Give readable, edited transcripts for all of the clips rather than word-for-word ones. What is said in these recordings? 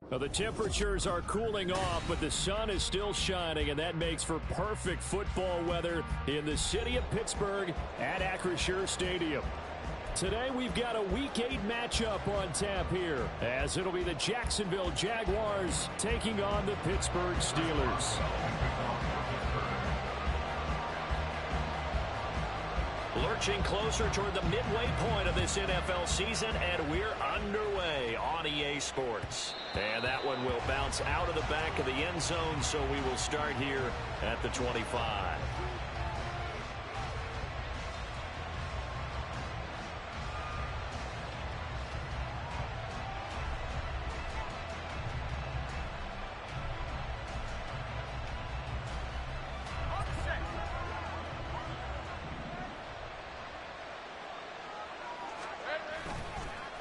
Well, the temperatures are cooling off, but the sun is still shining, and that makes for perfect football weather in the city of Pittsburgh at Acrisure Stadium. Today we've got a Week 8 matchup on tap here, as it'll be the Jacksonville Jaguars taking on the Pittsburgh Steelers. Lurching closer toward the midway point of this NFL season, and we're underway on EA Sports. And that one will bounce out of the back of the end zone, so we will start here at the 25.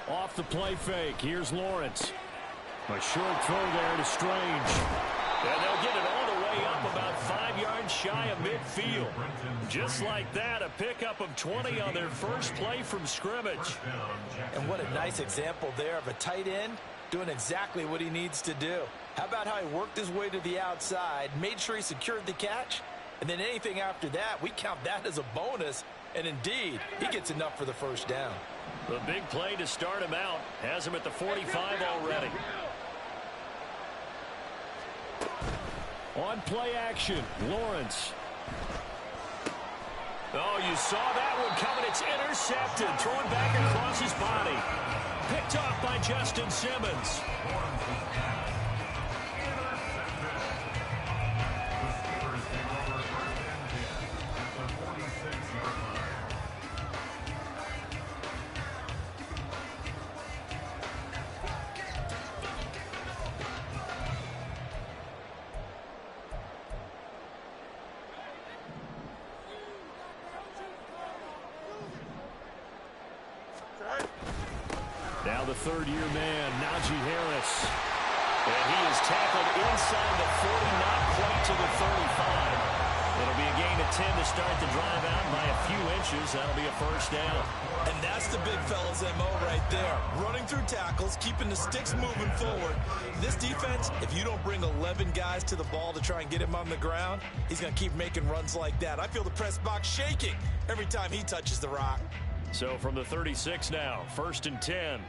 Off the play fake, here's Lawrence. A short throw there to Strange. And they'll get it all the way up about 5 yards shy of midfield. Just like that, a pickup of 20 on their first play from scrimmage. And what a nice example there of a tight end doing exactly what he needs to do. How about how he worked his way to the outside, made sure he secured the catch, and then anything after that, we count that as a bonus. And indeed, he gets enough for the first down. The big play to start him out has him at the 45 already. On play action, Lawrence. Oh, you saw that one coming. It's intercepted. Thrown back across his body. Picked off by Justin Simmons. Now the third-year man, Najee Harris. And he is tackled inside the 40, not quite to the 35. It'll be a gain of 10 to start the drive out by a few inches. That'll be a first down. And that's the big fella's MO right there. Running through tackles, keeping the sticks moving forward. This defense, if you don't bring 11 guys to the ball to try and get him on the ground, he's going to keep making runs like that. I feel the press box shaking every time he touches the rock. So from the 36 now, 1st and 10.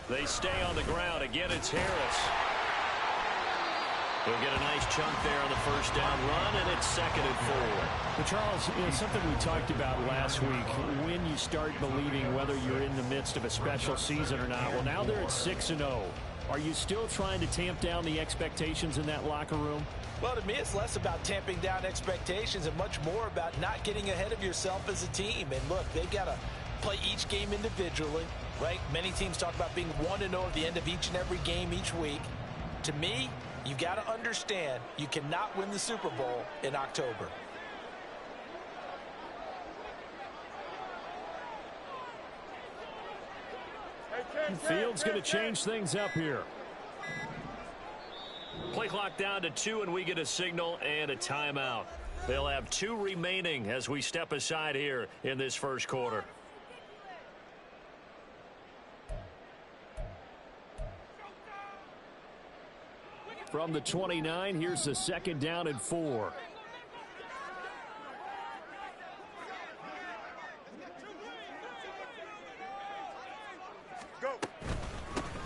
They stay on the ground. Again, it's Harris. They'll get a nice chunk there on the first down run, and it's 2nd and 4. But Charles, something we talked about last week, when you start believing whether you're in the midst of a special season or not. Well, now they're at 6-0. Are you still trying to tamp down the expectations in that locker room? Well, to me, it's less about tamping down expectations and much more about not getting ahead of yourself as a team. And look, they've got to play each game individually, right? Many teams talk about being 1-0 at the end of each and every game each week. To me, you got to understand you cannot win the Super Bowl in October. Fields going to change things up here. Play clock down to 2, and we get a signal and a timeout. They'll have 2 remaining as we step aside here in this first quarter. From the 29, here's a 2nd down and 4.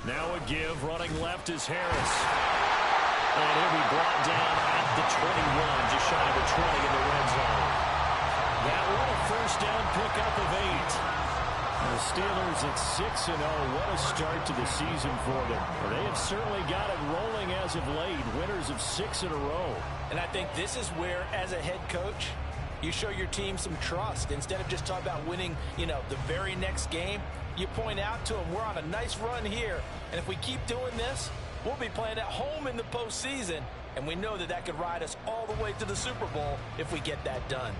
Now a give, running left is Harris. And he'll be brought down at the 21, just shy of the 20 in the red zone. That one a first down pickup of 8. The Steelers at 6-0. What a start to the season for them. They have certainly got it rolling as of late. Winners of 6 in a row. And I think this is where, as a head coach, you show your team some trust. Instead of just talking about winning, the very next game, you point out to them, we're on a nice run here. And if we keep doing this, we'll be playing at home in the postseason. And we know that that could ride us all the way to the Super Bowl if we get that done.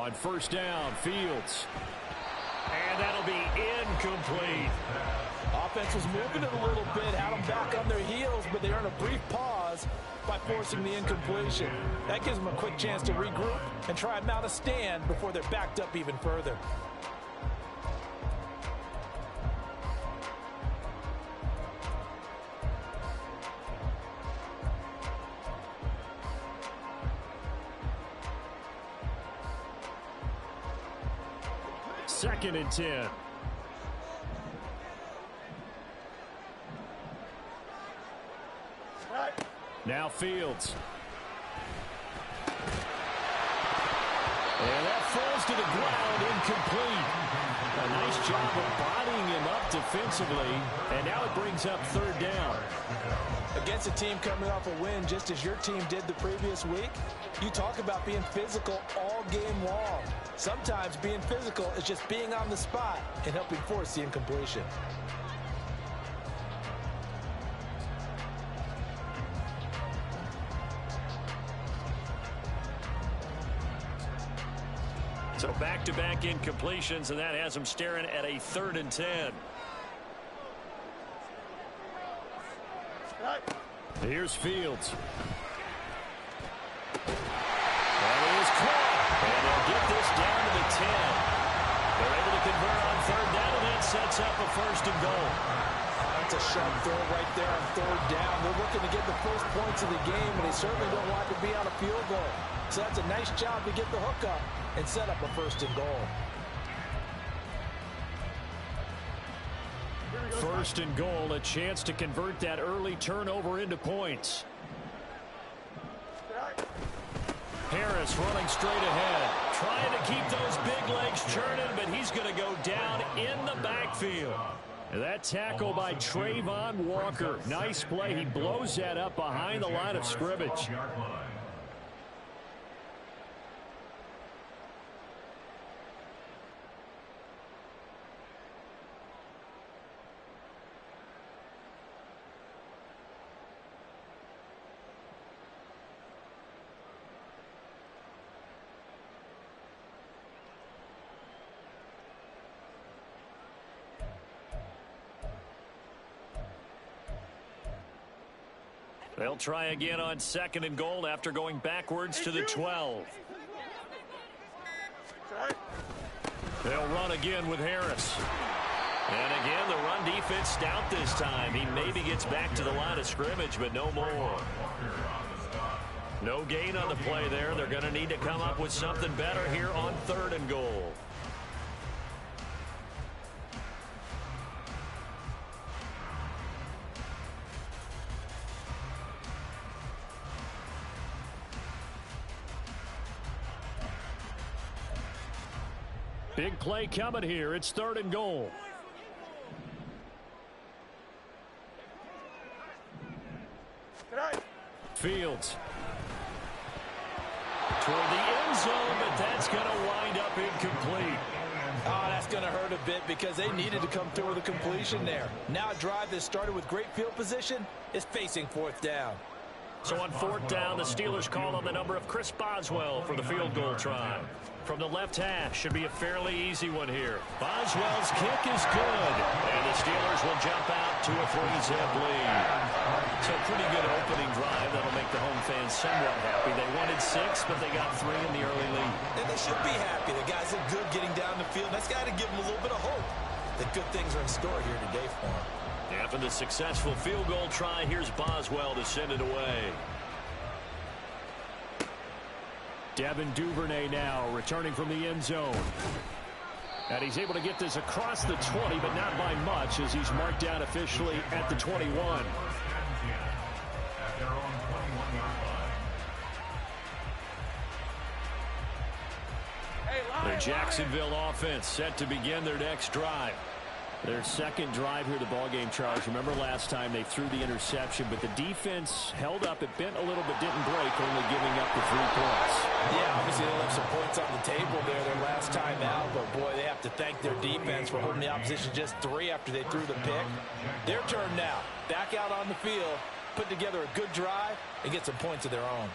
On first down, Fields. And that'll be incomplete. Offense was moving it a little bit, had them back on their heels, but they earned a brief pause by forcing the incompletion. That gives them a quick chance to regroup and try and mount a stand before they're backed up even further. Second and 10. Now Fields. And that falls to the ground, incomplete. A nice job of bodying him up defensively, and now it brings up third down. Against a team coming off a win just as your team did the previous week, you talk about being physical all game long. Sometimes being physical is just being on the spot and helping force the incompletion. So back-to-back incompletions, and that has them staring at a 3rd and 10. Here's Fields. And it is caught. And they'll get this down to the 10. They're able to convert on third down, and that sets up a 1st and goal. That's a sharp throw right there on third down. They're looking to get the first points of the game, and they certainly don't want to be on a field goal. So that's a nice job to get the hook up and set up a 1st and goal. 1st and goal, a chance to convert that early turnover into points. Harris running straight ahead, trying to keep those big legs churning, but he's going to go down in the backfield. That tackle by Trayvon Walker. Nice play. He blows that up behind the line of scrimmage. They'll try again on 2nd and goal after going backwards to the 12. They'll run again with Harris. And again, the run defense stout this time. He maybe gets back to the line of scrimmage, but no more. No gain on the play there. They're going to need to come up with something better here on 3rd and goal. Big play coming here. It's 3rd and goal. Fields. Toward the end zone, but that's going to wind up incomplete. Oh, that's going to hurt a bit because they needed to come through with a completion there. Now a drive that started with great field position is facing 4th down. So on 4th down, the Steelers call on the number of Chris Boswell for the field goal try. From the left hash, should be a fairly easy one here. Boswell's kick is good, and the Steelers will jump out to a 3-zip lead. So pretty good opening drive. That'll make the home fans somewhat happy. They wanted 6, but they got 3 in the early lead. And they should be happy. The guys look good getting down the field. That's got to give them a little bit of hope that good things are in store here today for them. After the successful field goal try, here's Boswell to send it away. Devin Duvernay now returning from the end zone. And he's able to get this across the 20, but not by much as he's marked down officially at the 21. The Jacksonville offense set to begin their next drive. Their second drive here, the ballgame, Charles. Remember last time they threw the interception, but the defense held up. It bent a little, but didn't break, only giving up the 3 points. Yeah, obviously they left some points on the table there their last time out, but boy, they have to thank their defense for holding the opposition just 3 after they threw the pick. Their turn now. Back out on the field, put together a good drive, and get some points of their own.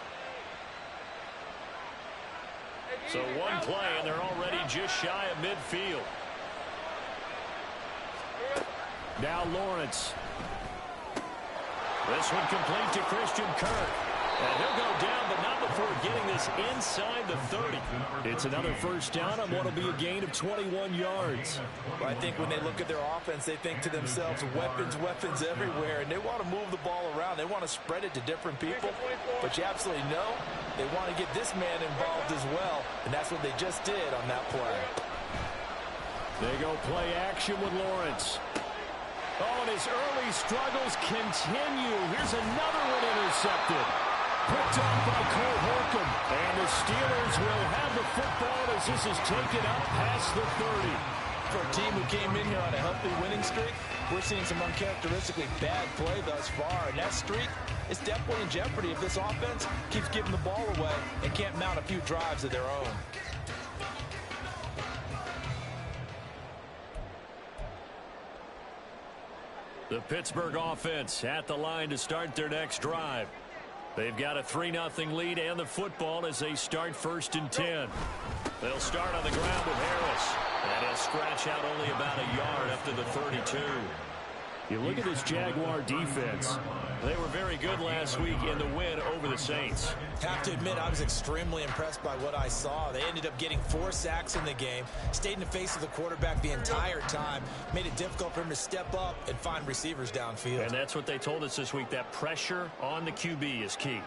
So one play, and they're already just shy of midfield. Now Lawrence. This one complete to Christian Kirk. And he'll go down, but not before getting this inside the 30. It's another first down on what will be a gain of 21 yards. Well, I think when they look at their offense, they think to themselves, weapons, weapons everywhere, and they want to move the ball around. They want to spread it to different people, but you absolutely know they want to get this man involved as well, and that's what they just did on that play. They go play action with Lawrence. Oh, and his early struggles continue. Here's another one intercepted. Picked up by Cole Holcomb. And the Steelers will have the football as this is taken up past the 30. For a team who came in here on a healthy winning streak, we're seeing some uncharacteristically bad play thus far. And that streak is definitely in jeopardy if this offense keeps giving the ball away and can't mount a few drives of their own. The Pittsburgh offense at the line to start their next drive. They've got a 3-0 lead and the football as they start 1st and 10. They'll start on the ground with Harris. And he'll scratch out only about a yard up to the 32. You look at this Jaguar defense. They were very good last week in the win over the Saints. Have to admit, I was extremely impressed by what I saw. They ended up getting 4 sacks in the game, stayed in the face of the quarterback the entire time, made it difficult for him to step up and find receivers downfield. And that's what they told us this week, that pressure on the QB is key.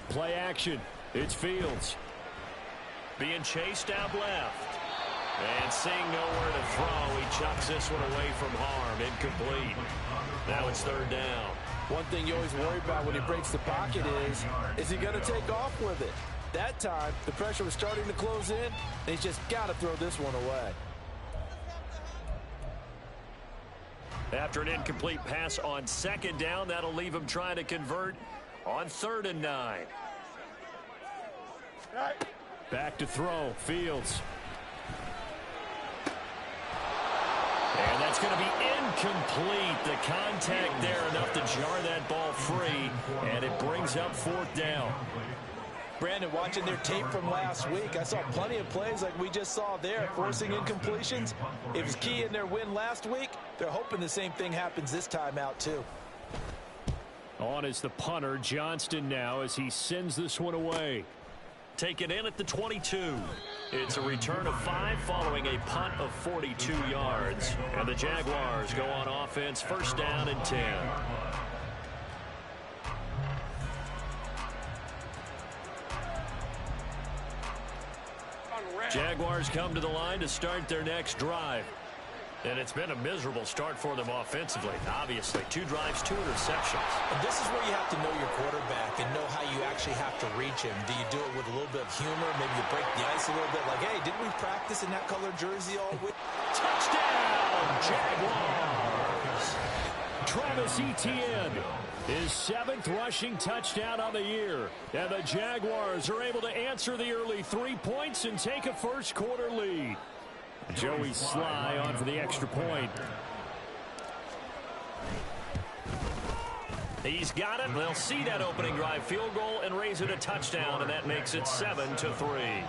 Play action. It's Fields. Being chased out left. And seeing nowhere to throw, he chucks this one away from harm. Incomplete. Now it's 3rd down. One thing you always worry about when he breaks the pocket is he going to take off with it? That time, the pressure was starting to close in, and he's just got to throw this one away. After an incomplete pass on 2nd down, that'll leave him trying to convert on 3rd and 9. Back to throw, Fields. And that's going to be incomplete. The contact there enough to jar that ball free, and it brings up 4th down. Brandon, watching their tape from last week, I saw plenty of plays like we just saw there, forcing incompletions. It was key in their win last week. They're hoping the same thing happens this time out, too. On is the punter, Johnston now, as he sends this one away. Taken in at the 22. It's a return of 5 following a punt of 42 yards. And the Jaguars go on offense, 1st down and 10. Jaguars come to the line to start their next drive. And it's been a miserable start for them offensively. Obviously, 2 drives, 2 interceptions. And this is where you have to know your quarterback and know how you actually have to reach him. Do you do it with a little bit of humor? Maybe you break the ice a little bit. Like, hey, didn't we practice in that color jersey all week? Touchdown, Jaguars! Travis Etienne, his 7th rushing touchdown on the year. And the Jaguars are able to answer the early 3 points and take a first-quarter lead. Joey Sly on for the extra point. He's got it. They'll see that opening drive field goal and raise it a touchdown, and that makes it 7-3.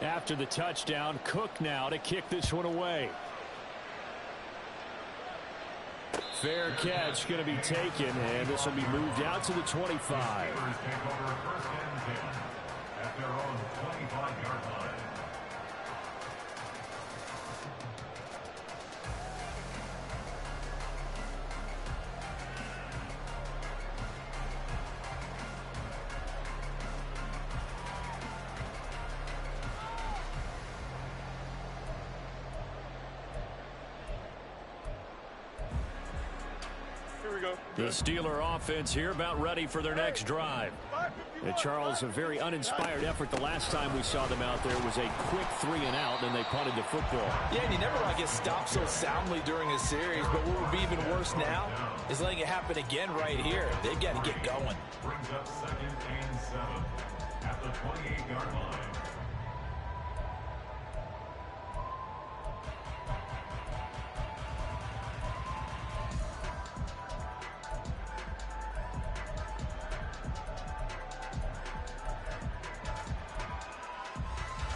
After the touchdown, Cook now to kick this one away. Fair catch going to be taken, and this will be moved out to the 25. At their own 25-yard line. The Steeler offense here about ready for their next drive. Charles, a very uninspired effort. The last time we saw them out there was a quick 3-and-out, and they punted the football. Yeah, and you never want to get stopped so soundly during a series, but what would be even worse now is letting it happen again right here. They've got to get going. Brings up 2nd and 7. 28-yard line.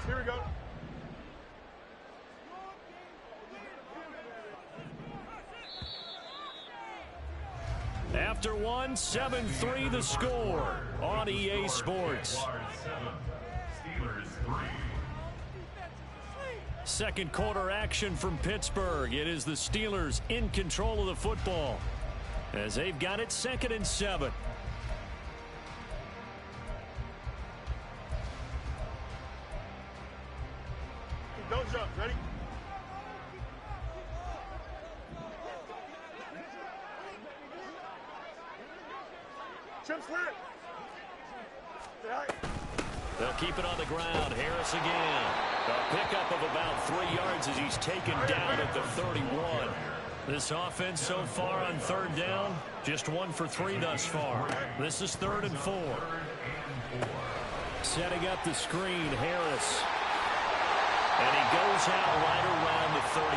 Here we go. After one, 7-3 the score on EA Sports. Second quarter action from Pittsburgh. It is the Steelers in control of the football as they've got it 2nd and 7. Don't jump. Ready? Jump slant. They'll keep it on the ground. Harris again. A pickup of about 3 yards as he's taken down at the 31. This offense so far on 3rd down, just 1 for 3 thus far. This is 3rd and 4. Setting up the screen, Harris. And he goes out right around the 39.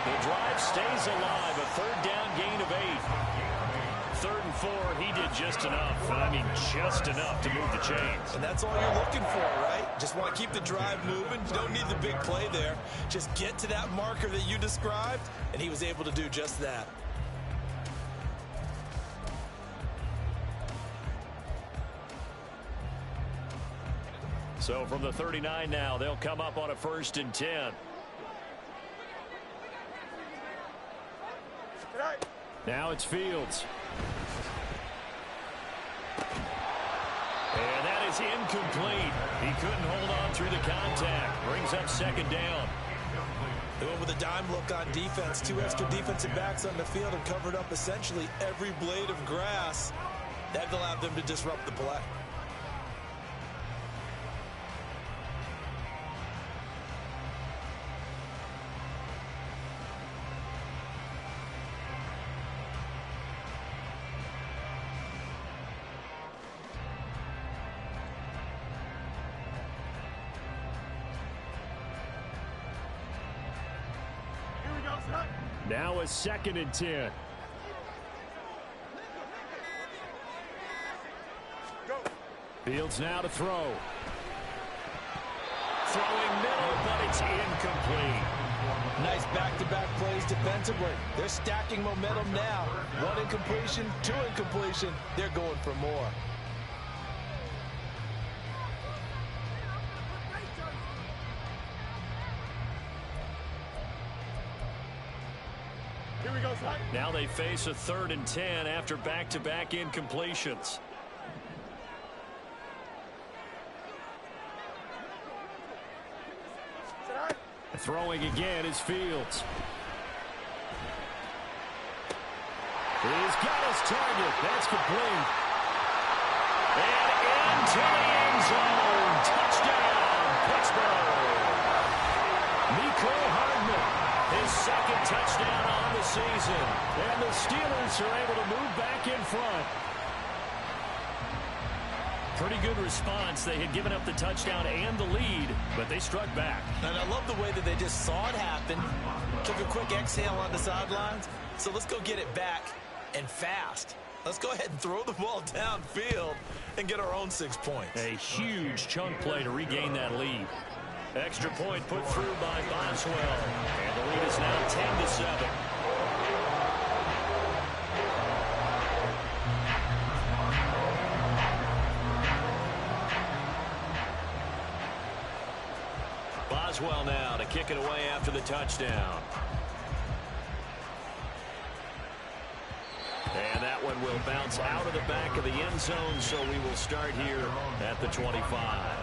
The drive stays alive. A 3rd down gain of 8. 3rd and 4, he did just enough. I mean, just enough to move the chains. And that's all you're looking for, right? Just want to keep the drive moving. You don't need the big play there. Just get to that marker that you described, and he was able to do just that. So from the 39 now, they'll come up on a 1st and 10. Now it's Fields. And that is incomplete. He couldn't hold on through the contact. Brings up 2nd down. They went with a dime look on defense. 2 extra defensive backs on the field and covered up essentially every blade of grass. That allowed them to disrupt the play. Now a 2nd and 10. Go. Fields now to throw. Throwing middle, but it's incomplete. Nice back-to-back plays defensively. They're stacking momentum now. 1 incompletion, 2 incompletion. They're going for more. Here we go, son. Now they face a 3rd and 10 after back-to-back incompletions. Throwing again is Fields. He's got his target. That's complete. And into the end zone. Touchdown, Pittsburgh. Mecole Hardman, his 2nd touchdown on the season. And the Steelers are able to move back in front. Pretty good response. They had given up the touchdown and the lead, but they struck back. And I love the way that they just saw it happen, took a quick exhale on the sidelines. So let's go get it back and fast. Let's go ahead and throw the ball downfield and get our own 6 points. A huge chunk play to regain that lead. Extra point put through by Boswell. And the lead is now 10-7. Boswell now to kick it away after the touchdown. And that one will bounce out of the back of the end zone, so we will start here at the 25.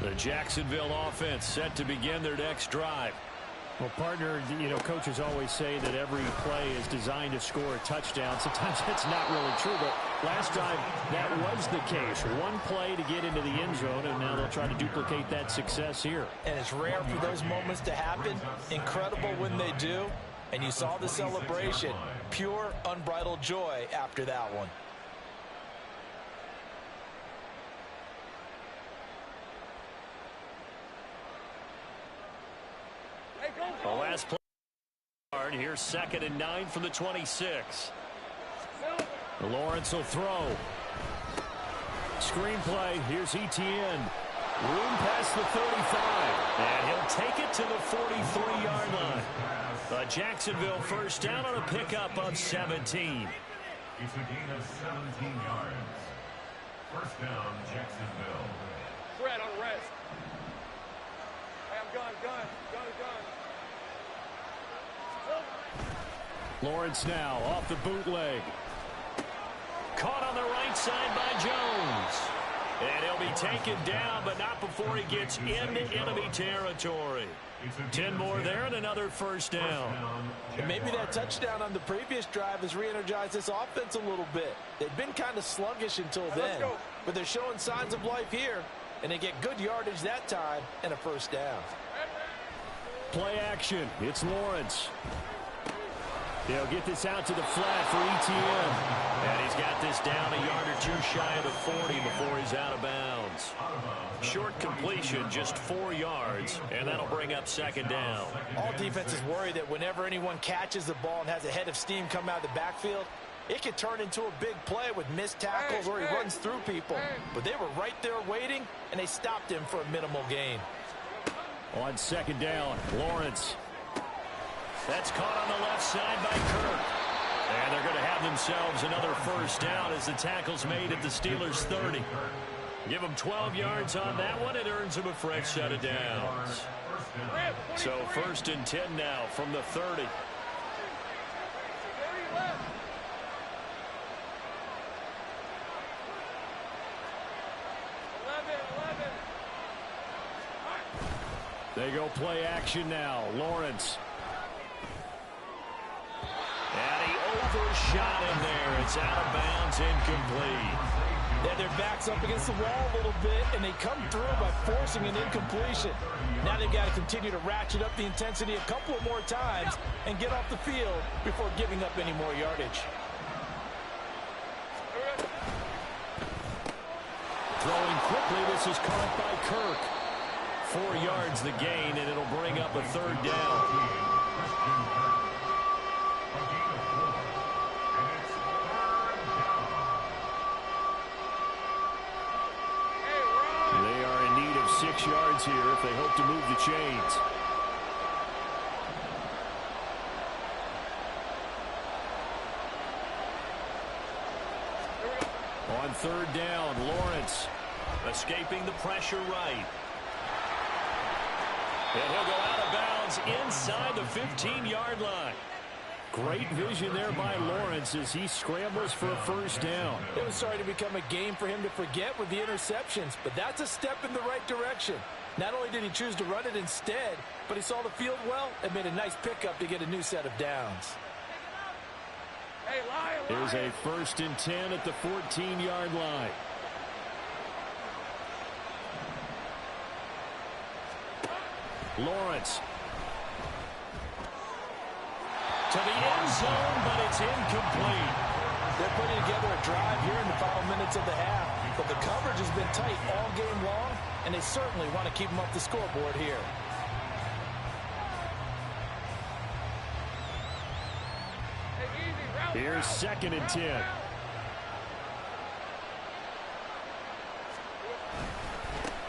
The Jacksonville offense set to begin their next drive. Well, partner, you know, coaches always say that every play is designed to score a touchdown. Sometimes that's not really true, but last drive, that was the case. One play to get into the end zone, and now they'll try to duplicate that success here. And it's rare for those moments to happen. Incredible when they do. And you saw the celebration. Pure, unbridled joy after that one. The last play. Here's 2nd and 9 from the 26. Lawrence will throw. Screenplay. Here's Etienne. Room past the 35. And he'll take it to the 43-yard line. A Jacksonville first down on a pickup of 17. It's a gain of 17 yards. First down, Jacksonville. Fred on rest. Hey, I'm gun. Lawrence now off the bootleg. Caught on the right side by Jones. And he'll be taken down, but not before he gets into enemy territory. 10 more there and another first down. And maybe that touchdown on the previous drive has re-energized this offense a little bit. They've been kind of sluggish until then, but they're showing signs of life here, and they get good yardage that time and a first down. Play action. It's Lawrence. They'll get this out to the flat for Etienne. And he's got this down a yard or two shy of the 40 before he's out of bounds. Short completion, just 4 yards, and that'll bring up 2nd down. All defenses worry that whenever anyone catches the ball and has a head of steam come out of the backfield, it can turn into a big play with missed tackles where he runs through people. But they were right there waiting, and they stopped him for a minimal gain. On 2nd down, Lawrence. That's caught on the left side by Kirk. And they're going to have themselves another first down as the tackle's made at the Steelers' 30. Give them 12 yards on that one. It earns them a fresh set of downs. So 1st and 10 now from the 30. They go play action now. Lawrence. And he overshot him there. It's out of bounds, incomplete. Yeah, their back's up against the wall a little bit, and they come through by forcing an incompletion. Now they've got to continue to ratchet up the intensity a couple of more times and get off the field before giving up any more yardage. Throwing quickly, this is caught by Kirk. 4 yards the gain, and it'll bring up a 3rd down. They are in need of 6 yards here if they hope to move the chains. On 3rd down, Lawrence escaping the pressure right. And he'll go out of bounds inside the 15-yard line. Great vision there by Lawrence as he scrambles for a first down. It was starting to become a game for him to forget with the interceptions, but that's a step in the right direction. Not only did he choose to run it instead, but he saw the field well and made a nice pickup to get a new set of downs. Here's a 1st and 10 at the 14-yard line. Lawrence. To the end zone, but it's incomplete. They're putting together a drive here in the final minutes of the half, but the coverage has been tight all game long, and they certainly want to keep them up the scoreboard here. Here's 2nd and 10.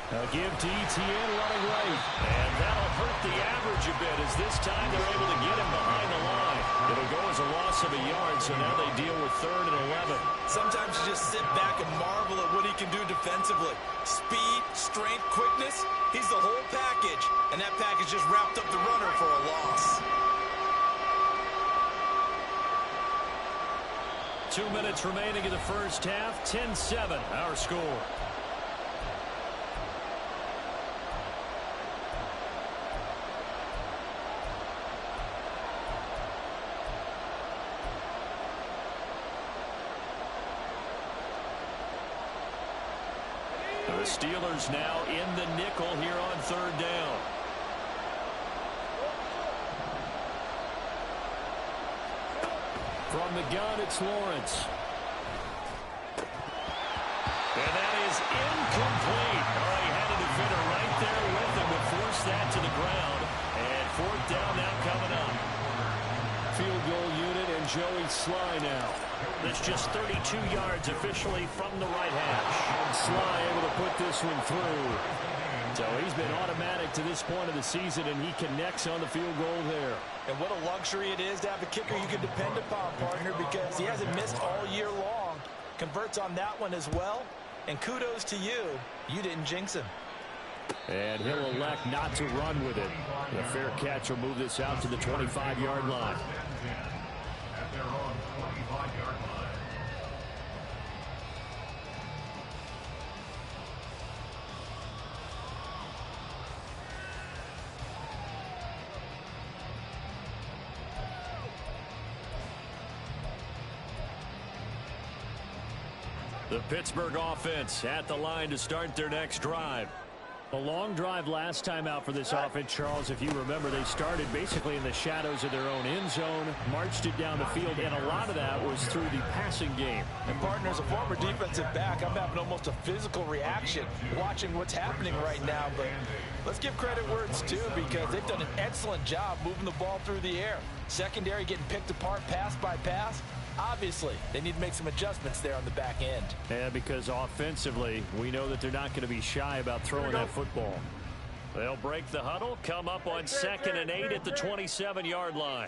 A give to Etienne running right. And that'll hurt the average a bit as this time they're able to get him behind the line. It'll go as a loss of a yard, so now they deal with 3rd and 11. Sometimes you just sit back and marvel at what he can do defensively. Speed, strength, quickness, he's the whole package. And that package just wrapped up the runner for a loss. 2 minutes remaining in the first half. 10-7, our score. The Steelers now in the nickel here on 3rd down. From the gun, it's Lawrence. And that is incomplete. Oh, he had a defender right there with him to force that to the ground. And fourth down now coming up. Field goal unit and Joey Sly now. That's just 32 yards officially from the right hash. Sly able to put this one through. So he's been automatic to this point of the season, and he connects on the field goal there. And what a luxury it is to have a kicker you can depend upon, partner, because he hasn't missed all year long. Converts on that one as well. And kudos to you. You didn't jinx him. And he'll elect not to run with it. The fair catch will move this out to the 25-yard line. At their own 25-yard line. The Pittsburgh offense at the line to start their next drive. A long drive last time out for this offense, Charles. If you remember, they started basically in the shadows of their own end zone, marched it down the field, and a lot of that was through the passing game. And partner, as a former defensive back, I'm having almost a physical reaction watching what's happening right now. But let's give credit where it's due, because they've done an excellent job moving the ball through the air. Secondary getting picked apart pass by pass. Obviously, they need to make some adjustments there on the back end. Yeah, because offensively, we know that they're not going to be shy about throwing that football. They'll break the huddle, come up on 2nd and 8 at the 27-yard line.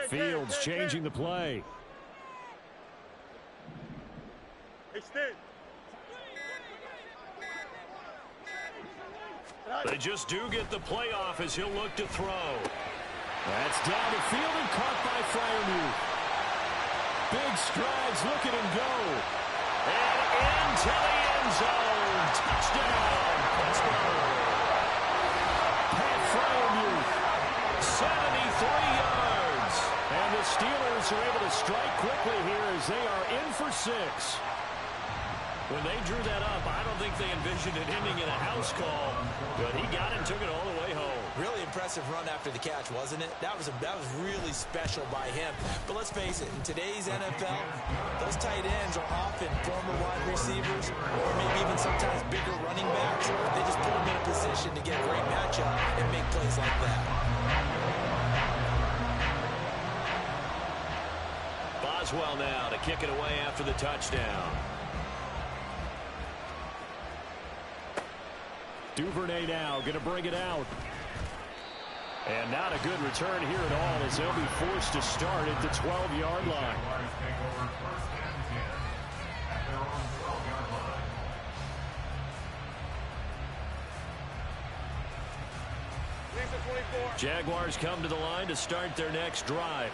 Fields changing the play. They just do get the playoff as he'll look to throw. That's down the field and caught by Freiermuth. Big strides, look at him go. And into the end zone. Touchdown, Pittsburgh. Pat Freiermuth. 73 yards. And the Steelers are able to strike quickly here as they are in for 6. When they drew that up, I don't think they envisioned it ending in a house call, but he got it and took it all the way home. Really impressive run after the catch, wasn't it? That was really special by him. But let's face it, in today's NFL, those tight ends are often former wide receivers or maybe even sometimes bigger running backs. They just put them in a position to get a great matchup and make plays like that. Boswell now to kick it away after the touchdown. Duvernay now going to bring it out. And not a good return here at all as they'll be forced to start at the 12-yard line. Jaguars come to the line to start their next drive.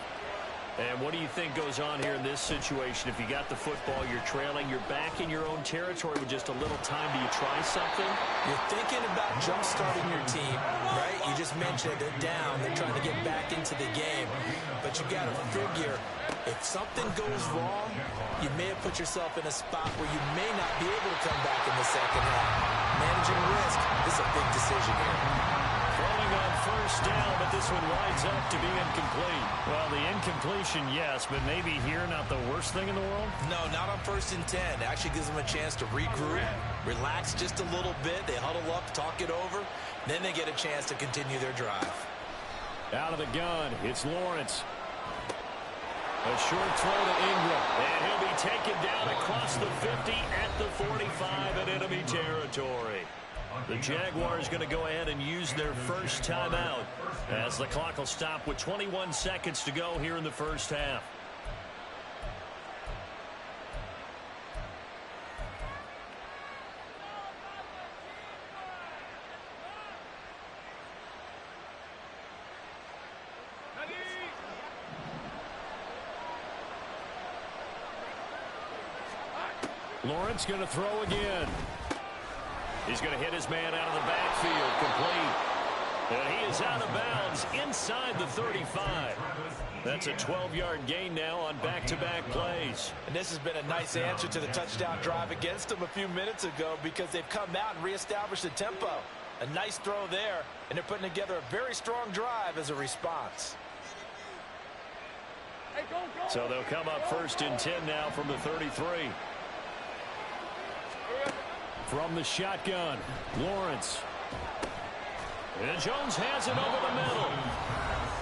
And what do you think goes on here in this situation? If you got the football, you're trailing, you're back in your own territory with just a little time. Do you try something? You're thinking about jump-starting your team, right? You just mentioned they're down. They're trying to get back into the game. But you got to figure, if something goes wrong, you may have put yourself in a spot where you may not be able to come back in the second half. Managing risk, this is a big decision here. Throwing on first down, but this one winds up to be incomplete. Well, the incompletion, yes, but maybe here not the worst thing in the world? No, not on 1st and 10. It actually gives them a chance to regroup, relax just a little bit. They huddle up, talk it over. Then they get a chance to continue their drive. Out of the gun, it's Lawrence. A short throw to Ingram. And he'll be taken down across the 50 at the 45 in enemy territory. The Jaguars going to go ahead and use their first timeout as the clock will stop with 21 seconds to go here in the first half. Lawrence going to throw again. He's going to hit his man out of the backfield, complete. And he is out of bounds inside the 35. That's a 12-yard gain now on back-to-back plays. And this has been a nice answer to the touchdown drive against them a few minutes ago because they've come out and reestablished the tempo. A nice throw there, and they're putting together a very strong drive as a response. Hey, go. So they'll come up 1st and 10 now from the 33. From the shotgun, Lawrence. And Jones has it over the middle.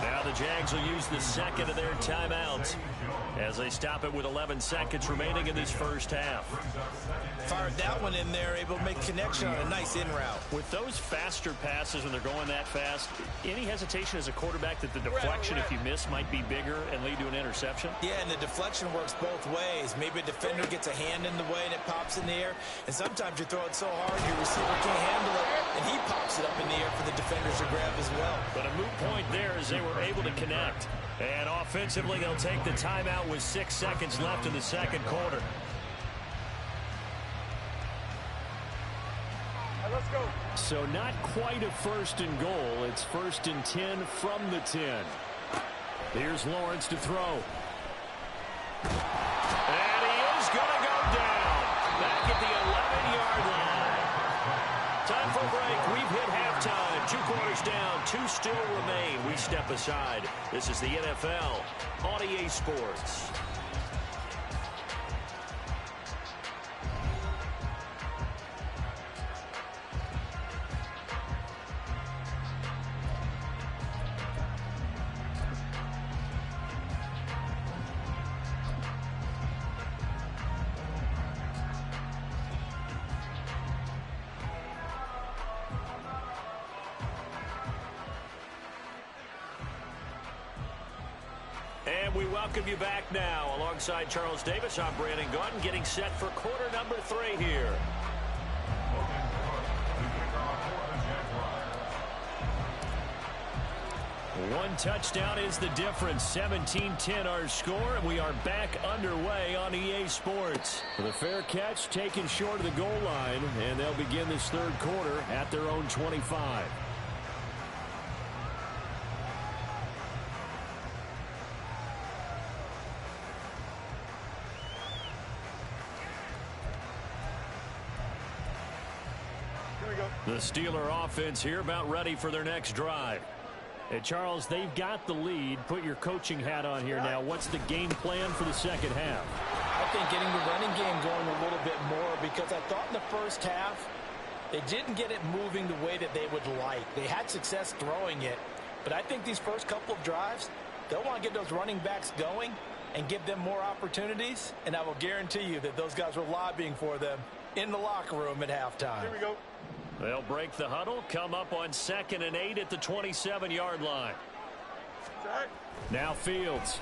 Now the Jags will use the second of their timeouts as they stop it with 11 seconds remaining in this first half. Fired that one in there, able to make connection on a nice in route. With those faster passes when they're going that fast, any hesitation as a quarterback that the deflection, if you miss, might be bigger and lead to an interception? Yeah, and the deflection works both ways. Maybe a defender gets a hand in the way and it pops in the air. And sometimes you throw it so hard your receiver can't handle it, and he pops it up in the air for the defenders to grab as well. But a moot point there as they were able to connect. And offensively, they'll take the timeout with 6 seconds left in the second quarter. Let's go. So not quite a 1st and goal. It's 1st and 10 from the 10. Here's Lawrence to throw. And he is going to go down. Back at the 11-yard line. Time for a break. We've hit halftime. 2 quarters down. 2 still remain. We step aside. This is the NFL on EA Sports. And we welcome you back now. Alongside Charles Davis, I'm Brandon Gaudin, getting set for quarter number 3 here. One touchdown is the difference. 17-10 our score, and we are back underway on EA Sports. The fair catch taken short of the goal line, and they'll begin this 3rd quarter at their own 25. The Steeler offense here about ready for their next drive. And Charles, they've got the lead. Put your coaching hat on here now. What's the game plan for the second half? I think getting the running game going a little bit more because I thought in the first half they didn't get it moving the way that they would like. They had success throwing it, but I think these first couple of drives, they'll want to get those running backs going and give them more opportunities, and I will guarantee you that those guys were lobbying for them in the locker room at halftime. Here we go. They'll break the huddle, come up on 2nd and 8 at the 27-yard line. Jack. Now Fields.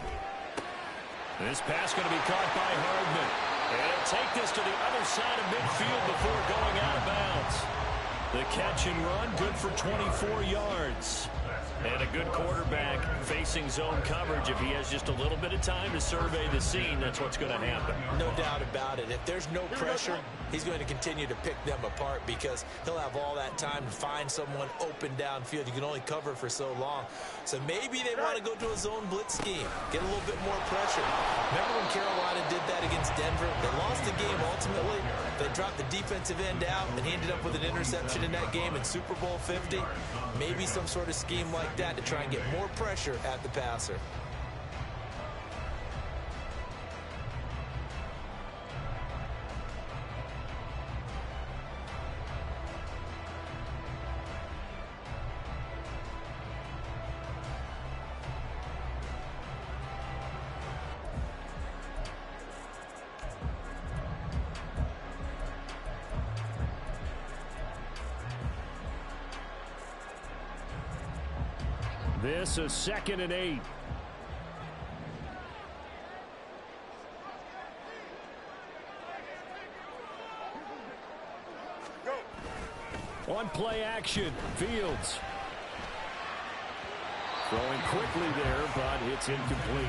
This pass going to be caught by Hardman. And he'll take this to the other side of midfield before going out of bounds. The catch and run, good for 24 yards. And a good quarterback facing zone coverage. If he has just a little bit of time to survey the scene, that's what's going to happen. No doubt about it. If there's no pressure, he's going to continue to pick them apart because he'll have all that time to find someone open downfield. You can only cover for so long. So maybe they want to go to a zone blitz scheme, get a little bit more pressure. Remember when Carolina did that against Denver? They lost the game ultimately. They dropped the defensive end out and he ended up with an interception in that game in Super Bowl 50. Maybe some sort of scheme like that to try and get more pressure at the passer. This is 2nd and 8. On play action, Fields. Throwing quickly there, but it's incomplete.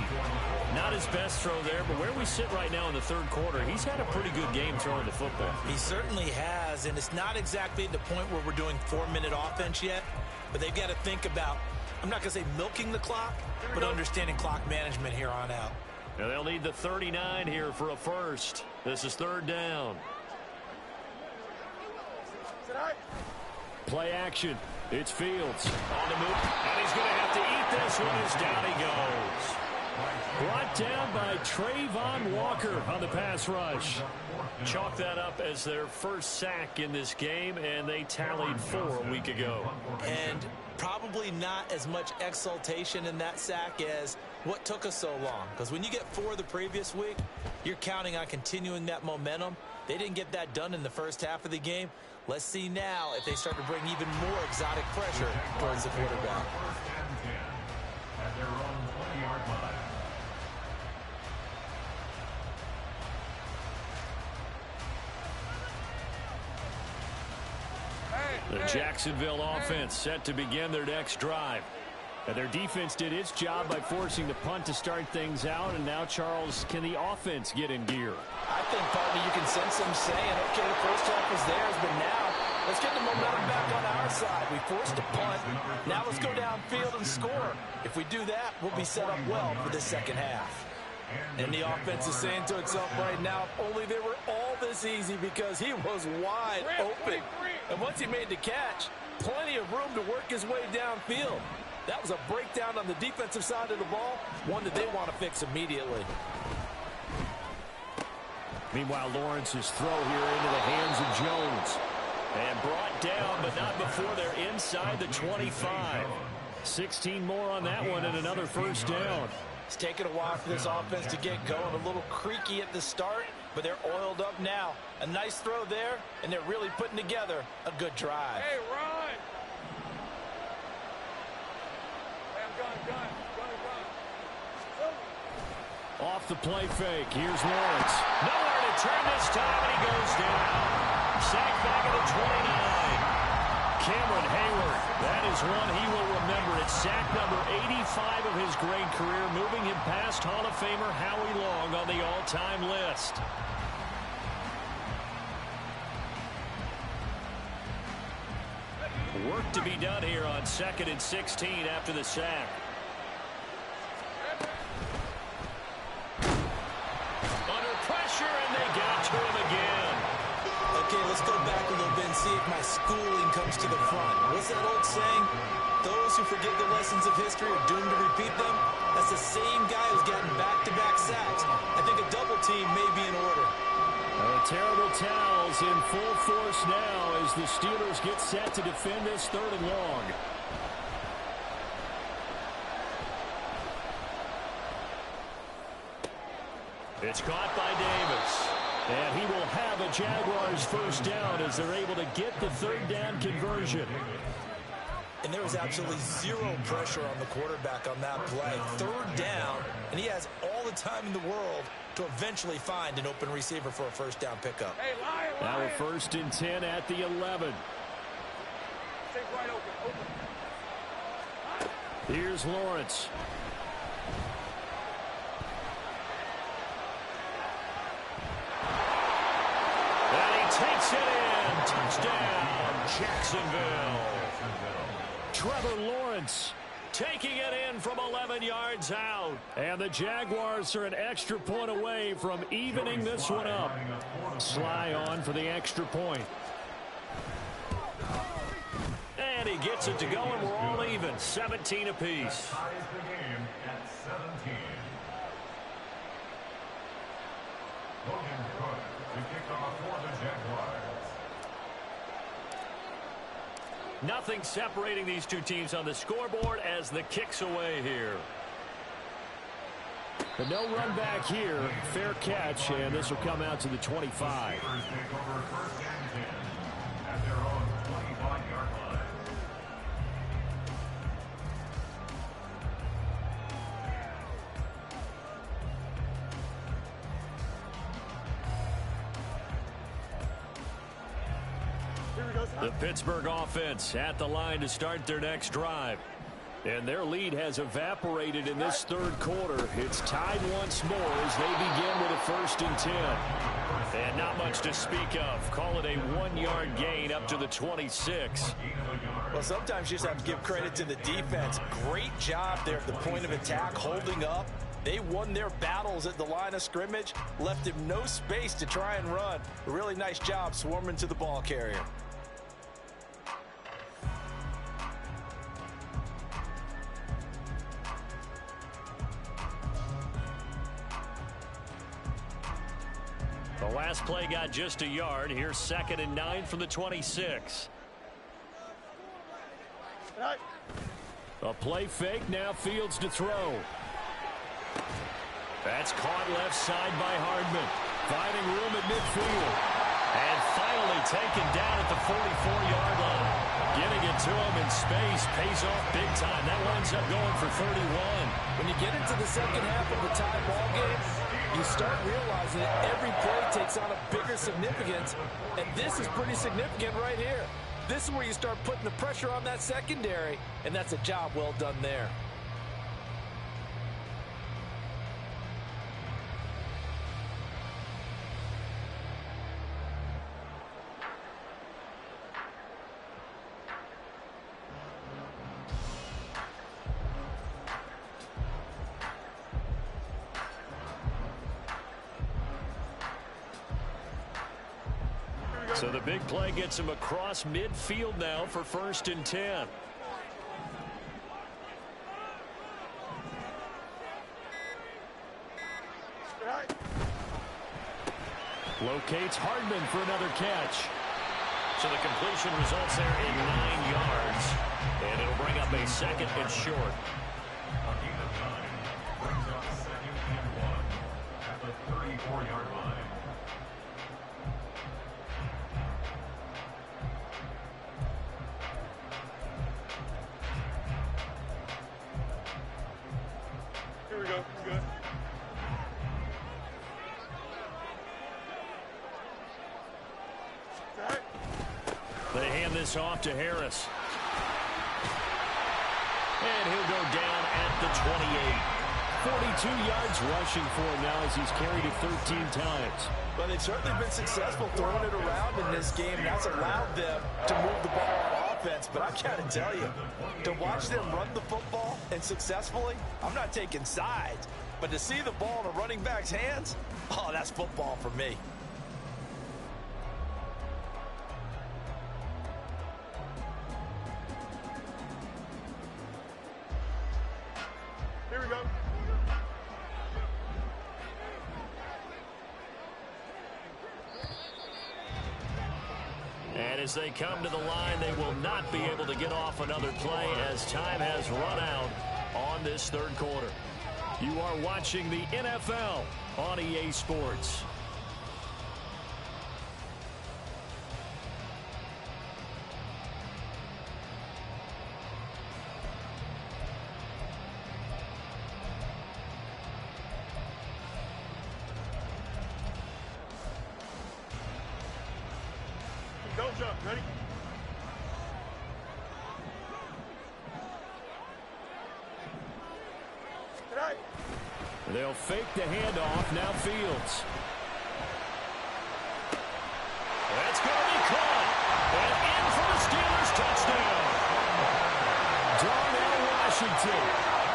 Not his best throw there, but where we sit right now in the third quarter, he's had a pretty good game throwing the football. He certainly has, and it's not exactly at the point where we're doing 4-minute offense yet, but they've got to think about, I'm not going to say milking the clock, but understanding clock management here on out. Now they'll need the 39 here for a first. This is third down. Play action. It's Fields. On the move, and he's going to have to eat this one as down he goes. Brought down by Trayvon Walker on the pass rush. Chalk that up as their first sack in this game, and they tallied 4 a week ago. And probably not as much exultation in that sack as what took us so long. Because when you get 4 the previous week, you're counting on continuing that momentum. They didn't get that done in the first half of the game. Let's see now if they start to bring even more exotic pressure towards the quarterback. First and 10 at their own 20-yard line. The Jacksonville offense set to begin their next drive. And their defense did its job by forcing the punt to start things out. And now, Charles, can the offense get in gear? I think, partner, you can sense them saying, okay, the first half was theirs, but now let's get the momentum back on our side. We forced a punt. Now let's go downfield and score. If we do that, we'll be set up well for the second half. And the offense is saying to itself right now, if only they were all this easy, because he was wide open. And once he made the catch, plenty of room to work his way downfield. That was a breakdown on the defensive side of the ball, one that they want to fix immediately. Meanwhile, Lawrence's throw here into the hands of Jones. And brought down, but not before they're inside the 25. 16 more on that one and another first down. It's taken a while for this offense to get going. A little creaky at the start, but they're oiled up now. A nice throw there, and they're really putting together a good drive. Hey, run! Gun. Off the play fake. Here's Lawrence. Nowhere to turn this time, and he goes down. Sacked back at the 29. Cameron Hayward. That is one he will remember. It's sack number 85 of his great career, moving him past Hall of Famer Howie Long on the all-time list. Work to be done here on 2nd and 16 after the sack. Under pressure, and they got to him again. Okay, let's go back a little bit and see if my schooling comes to the front. What's that old saying? Those who forget the lessons of history are doomed to repeat them. That's the same guy who's gotten back-to-back sacks. I think a double team may be in order. Terrible towels in full force now as the Steelers get set to defend this 3rd and long. It's caught by Davis. And he will have a Jaguars first down as they're able to get the 3rd down conversion. And there was absolutely zero pressure on the quarterback on that play. 3rd down, and he has all the time in the world to eventually find an open receiver for a first down pickup. Hey, Lion! Now a 1st and 10 at the 11. Stay wide open. Here's Lawrence. And he takes it in. Touchdown, Jacksonville. Trevor Lawrence taking it in from 11 yards out. And the Jaguars are an extra point away from evening this one up. Sly on for the extra point. And he gets it to go, and we're all even. 17 apiece. Ties the game at 17. Logan Cook to kick off for the Jaguars. Nothing separating these two teams on the scoreboard as the kick's away here. But no run back here. Fair catch, and this will come out to the 25. Steelers take over 1st and 10 at their own 25-yard line. The Pittsburgh offense at the line to start their next drive. And their lead has evaporated in this third quarter. It's tied once more as they begin with a 1st and 10. And not much to speak of. Call it a 1-yard gain up to the 26. Well, sometimes you just have to give credit to the defense. Great job there at the point of attack, holding up. They won their battles at the line of scrimmage, left him no space to try and run. A really nice job swarming to the ball carrier. The last play got just a yard. Here's 2nd and 9 from the 26. A play fake. Now Fields to throw. That's caught left side by Hardman. Finding room at midfield. And finally taken down at the 44-yard line. Getting it to him in space pays off big time. That winds up going for 31. When you get into the second half of a tie ball game, you start realizing that every play takes on a bigger significance, and this is pretty significant right here. This is where you start putting the pressure on that secondary, and that's a job well done there. So the big play gets him across midfield now for 1st and 10. Locates Hardman for another catch. So the completion results there in 9 yards. And it'll bring up a 2nd and short. A gain of 9 brings up 2nd and 1 at the 34-yard line. Here we go. Good. They hand this off to Harris. And he'll go down at the 28. 42 yards rushing for him now as he's carried it 13 times. But they've certainly been successful throwing it around in this game. That's allowed them to move the ball on offense. But I've got to tell you, to watch them run the football and successfully, I'm not taking sides. But to see the ball in a running back's hands, oh, that's football for me. Here we go. And as they come to the line, they will not be able to get off another play as time has run out on this third quarter. You are watching the NFL on EA Sports. Don't jump. Ready? Right. They'll fake the handoff. Now Fields. That's going to be caught. And in for the Steelers touchdown. Darnell Washington,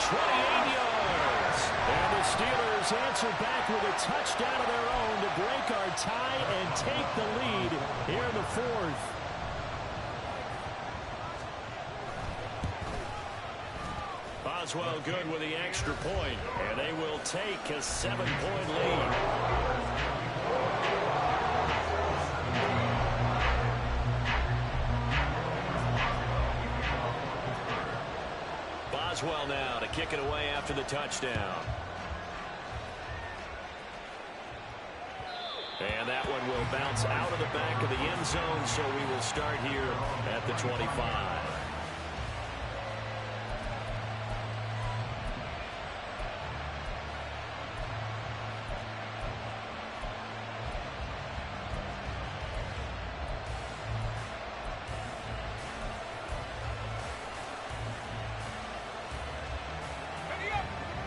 28 yards. And the Steelers answer back with a touchdown of their own to break our tie and take the lead here in the fourth. Boswell good with the extra point, and they will take a 7-point lead. Boswell now to kick it away after the touchdown. And that one will bounce out of the back of the end zone, so we will start here at the 25.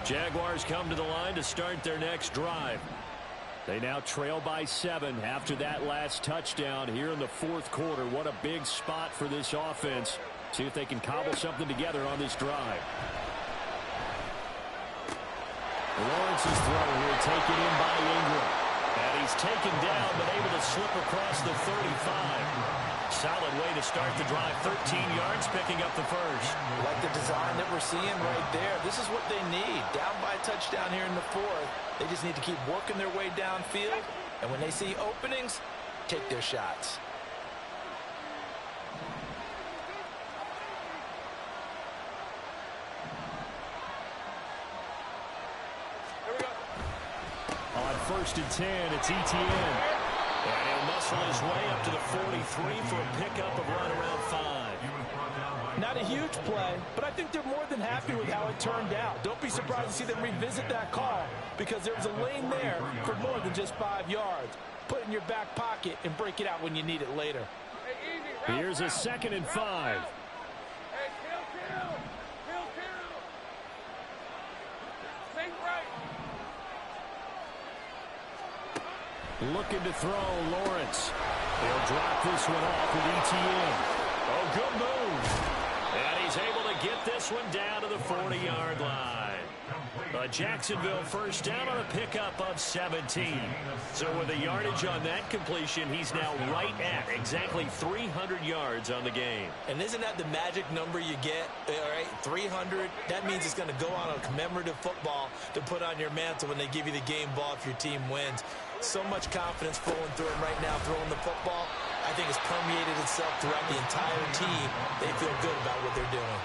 Jaguars come to the line to start their next drive. They now trail by 7 after that last touchdown here in the fourth quarter. What a big spot for this offense. See if they can cobble something together on this drive. Lawrence's throw here taken in by Ingram. And he's taken down but able to slip across the 35. Solid way to start the drive. 13 yards, picking up the first. Like the design that we're seeing right there. This is what they need. Down by a touchdown here in the fourth. They just need to keep working their way downfield. And when they see openings, take their shots. On 1st and 10, it's Etienne. And he'll muscle his way up to the 43 for a pickup of right around 5. Not a huge play, but I think they're more than happy with how it turned out. Don't be surprised to see them revisit that call because there was a lane there for more than just 5 yards. Put it in your back pocket and break it out when you need it later. Here's a 2nd and 5. Looking to throw, Lawrence. He'll drop this one off with Etienne. Oh, good move. And he's able to get this one down to the 40-yard line. A Jacksonville first down on a pickup of 17. So with the yardage on that completion, he's now right at exactly 300 yards on the game. And isn't that the magic number you get? All right, 300. That means it's going to go on a commemorative football to put on your mantle when they give you the game ball if your team wins. So much confidence flowing through him right now, throwing the football. I think it's permeated itself throughout the entire team. They feel good about what they're doing.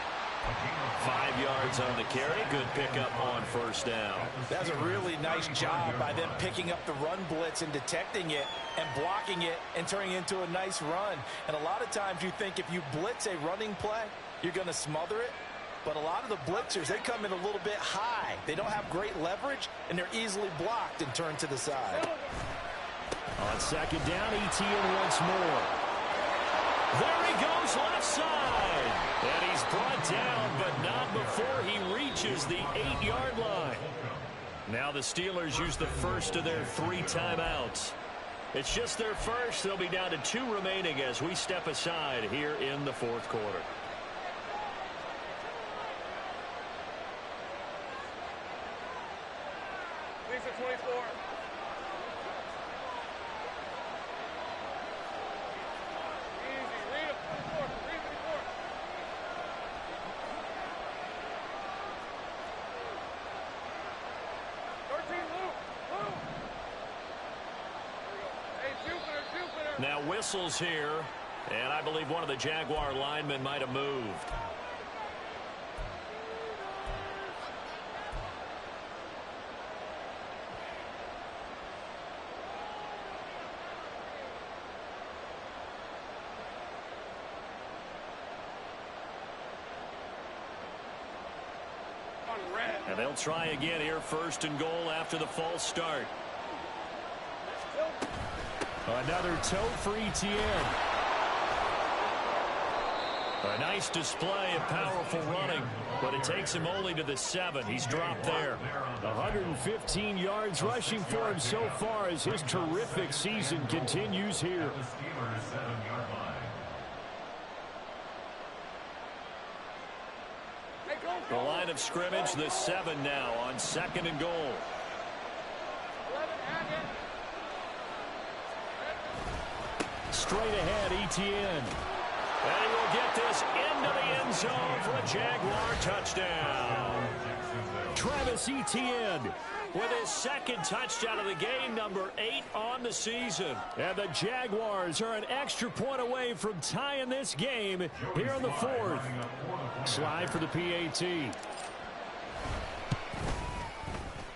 5 yards on the carry. Good pickup on first down. That's a really nice job by them picking up the run blitz and detecting it and blocking it and turning it into a nice run. And a lot of times you think if you blitz a running play, you're going to smother it. But a lot of the blitzers, they come in a little bit high. They don't have great leverage, and they're easily blocked and turned to the side. On 2nd down, Etienne once more. There he goes left side. And he's brought down, but not before he reaches the 8-yard line. Now the Steelers use the first of their 3 timeouts. It's just their first. They'll be down to 2 remaining as we step aside here in the fourth quarter. Lisa 24. Easy. Read it. 24. Read 24. Now whistles here, and I believe one of the Jaguar linemen might have moved. And they'll try again here, 1st and goal after the false start. Another toe for Etienne. A nice display of powerful running, but it takes him only to the 7. He's dropped there. 115 yards rushing for him so far as his terrific season continues here. The line of scrimmage, the 7 now on 2nd and goal. Straight ahead, Etienne. And he will get this into the end zone for a Jaguar touchdown. Travis Etienne with his 2nd touchdown of the game, number 8 on the season. And the Jaguars are an extra point away from tying this game here in the 4th. Slide for the PAT.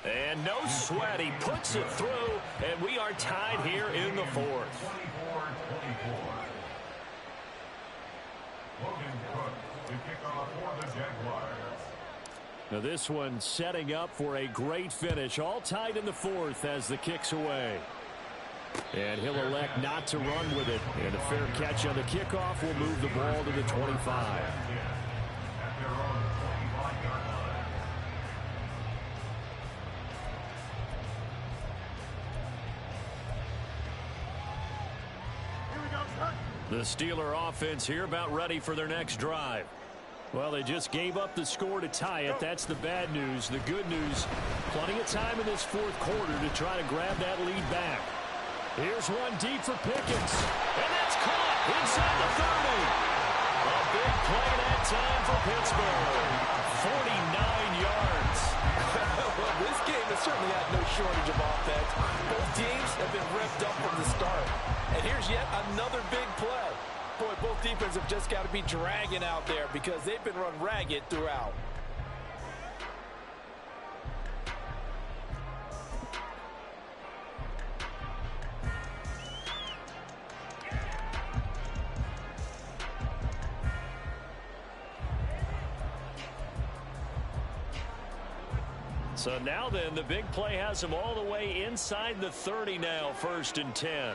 And no sweat. He puts it through, and we are tied here in the 4th. Now this one setting up for a great finish. All tied in the 4th as the kick's away. And he'll elect not to run with it. And a fair catch on the kickoff will move the ball to the 25. The Steeler offense here about ready for their next drive. Well, they just gave up the score to tie it. That's the bad news. The good news, plenty of time in this fourth quarter to try to grab that lead back. Here's one deep for Pickens. And that's caught inside the 30. A big play that time for Pittsburgh. 49 yards. Well, this game has certainly had no shortage of offense. Both teams have been revved up from the start. And here's yet another big play. Boy, both defenses have just got to be dragging out there because they've been run ragged throughout. So now then, the big play has them all the way inside the 30 now, 1st and 10.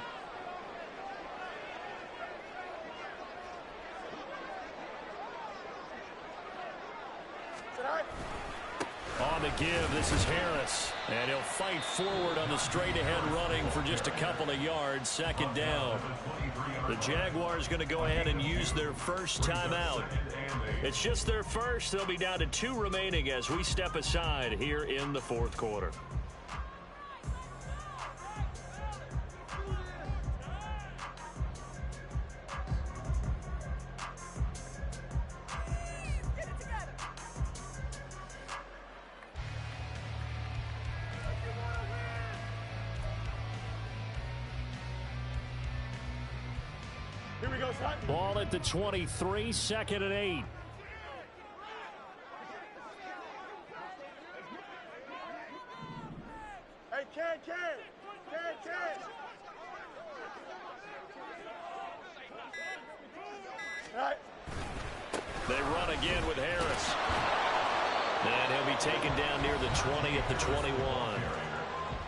On the give, this is Harris. And he'll fight forward on the straight-ahead running for just a couple of yards. 2nd down. The Jaguars going to go ahead and use their first timeout. It's just their first. They'll be down to 2 remaining as we step aside here in the 4th quarter. Here we go, son. Ball at the 23, 2nd and 8. Hey, Ken. All right. They run again with Harris. And he'll be taken down near the 20 at the 21.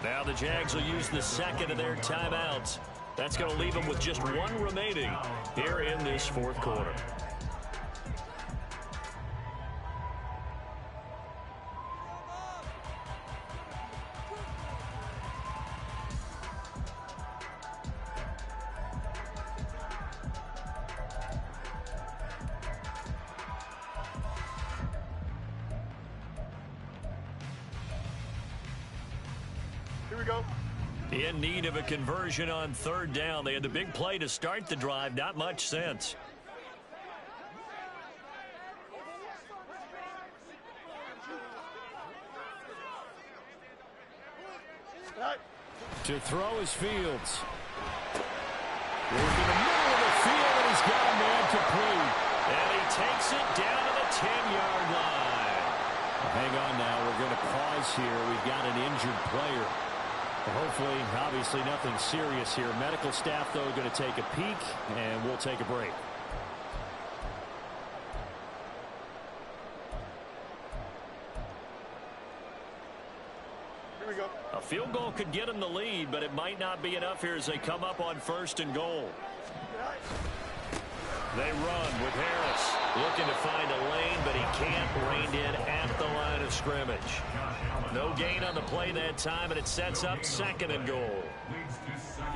Now the Jags will use the second of their timeouts. That's going to leave them with just 1 remaining here in this 4th quarter. Here we go. In need of a conversion on 3rd down. They had the big play to start the drive. Not much sense. Right. To throw is Fields. Working the middle of the field, and he's got a man complete. And he takes it down to the 10-yard line. Hang on now. We're going to pause here. We've got an injured player. Hopefully, obviously, nothing serious here. Medical staff, though, going to take a peek, and we'll take a break. Here we go. A field goal could get them the lead, but it might not be enough here as they come up on 1st and goal. They run with Harris. Looking to find a lane, but he can't. Reined in at the line of scrimmage. No gain on the play that time, and it sets up 2nd and goal.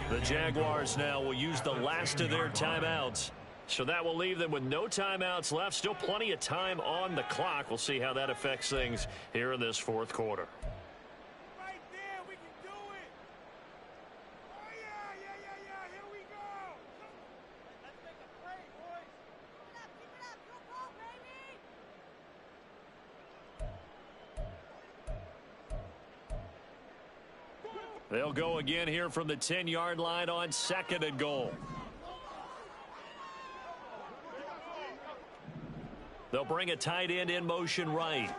The Jaguars now will use the last of their timeouts. So that will leave them with no timeouts left. Still plenty of time on the clock. We'll see how that affects things here in this 4th quarter. Right there, we can do it. Oh, yeah. Here we go. Let's make a play, boys. Keep it up. Go, baby. They'll go again here from the 10-yard line on 2nd and goal. They'll bring a tight end in motion right.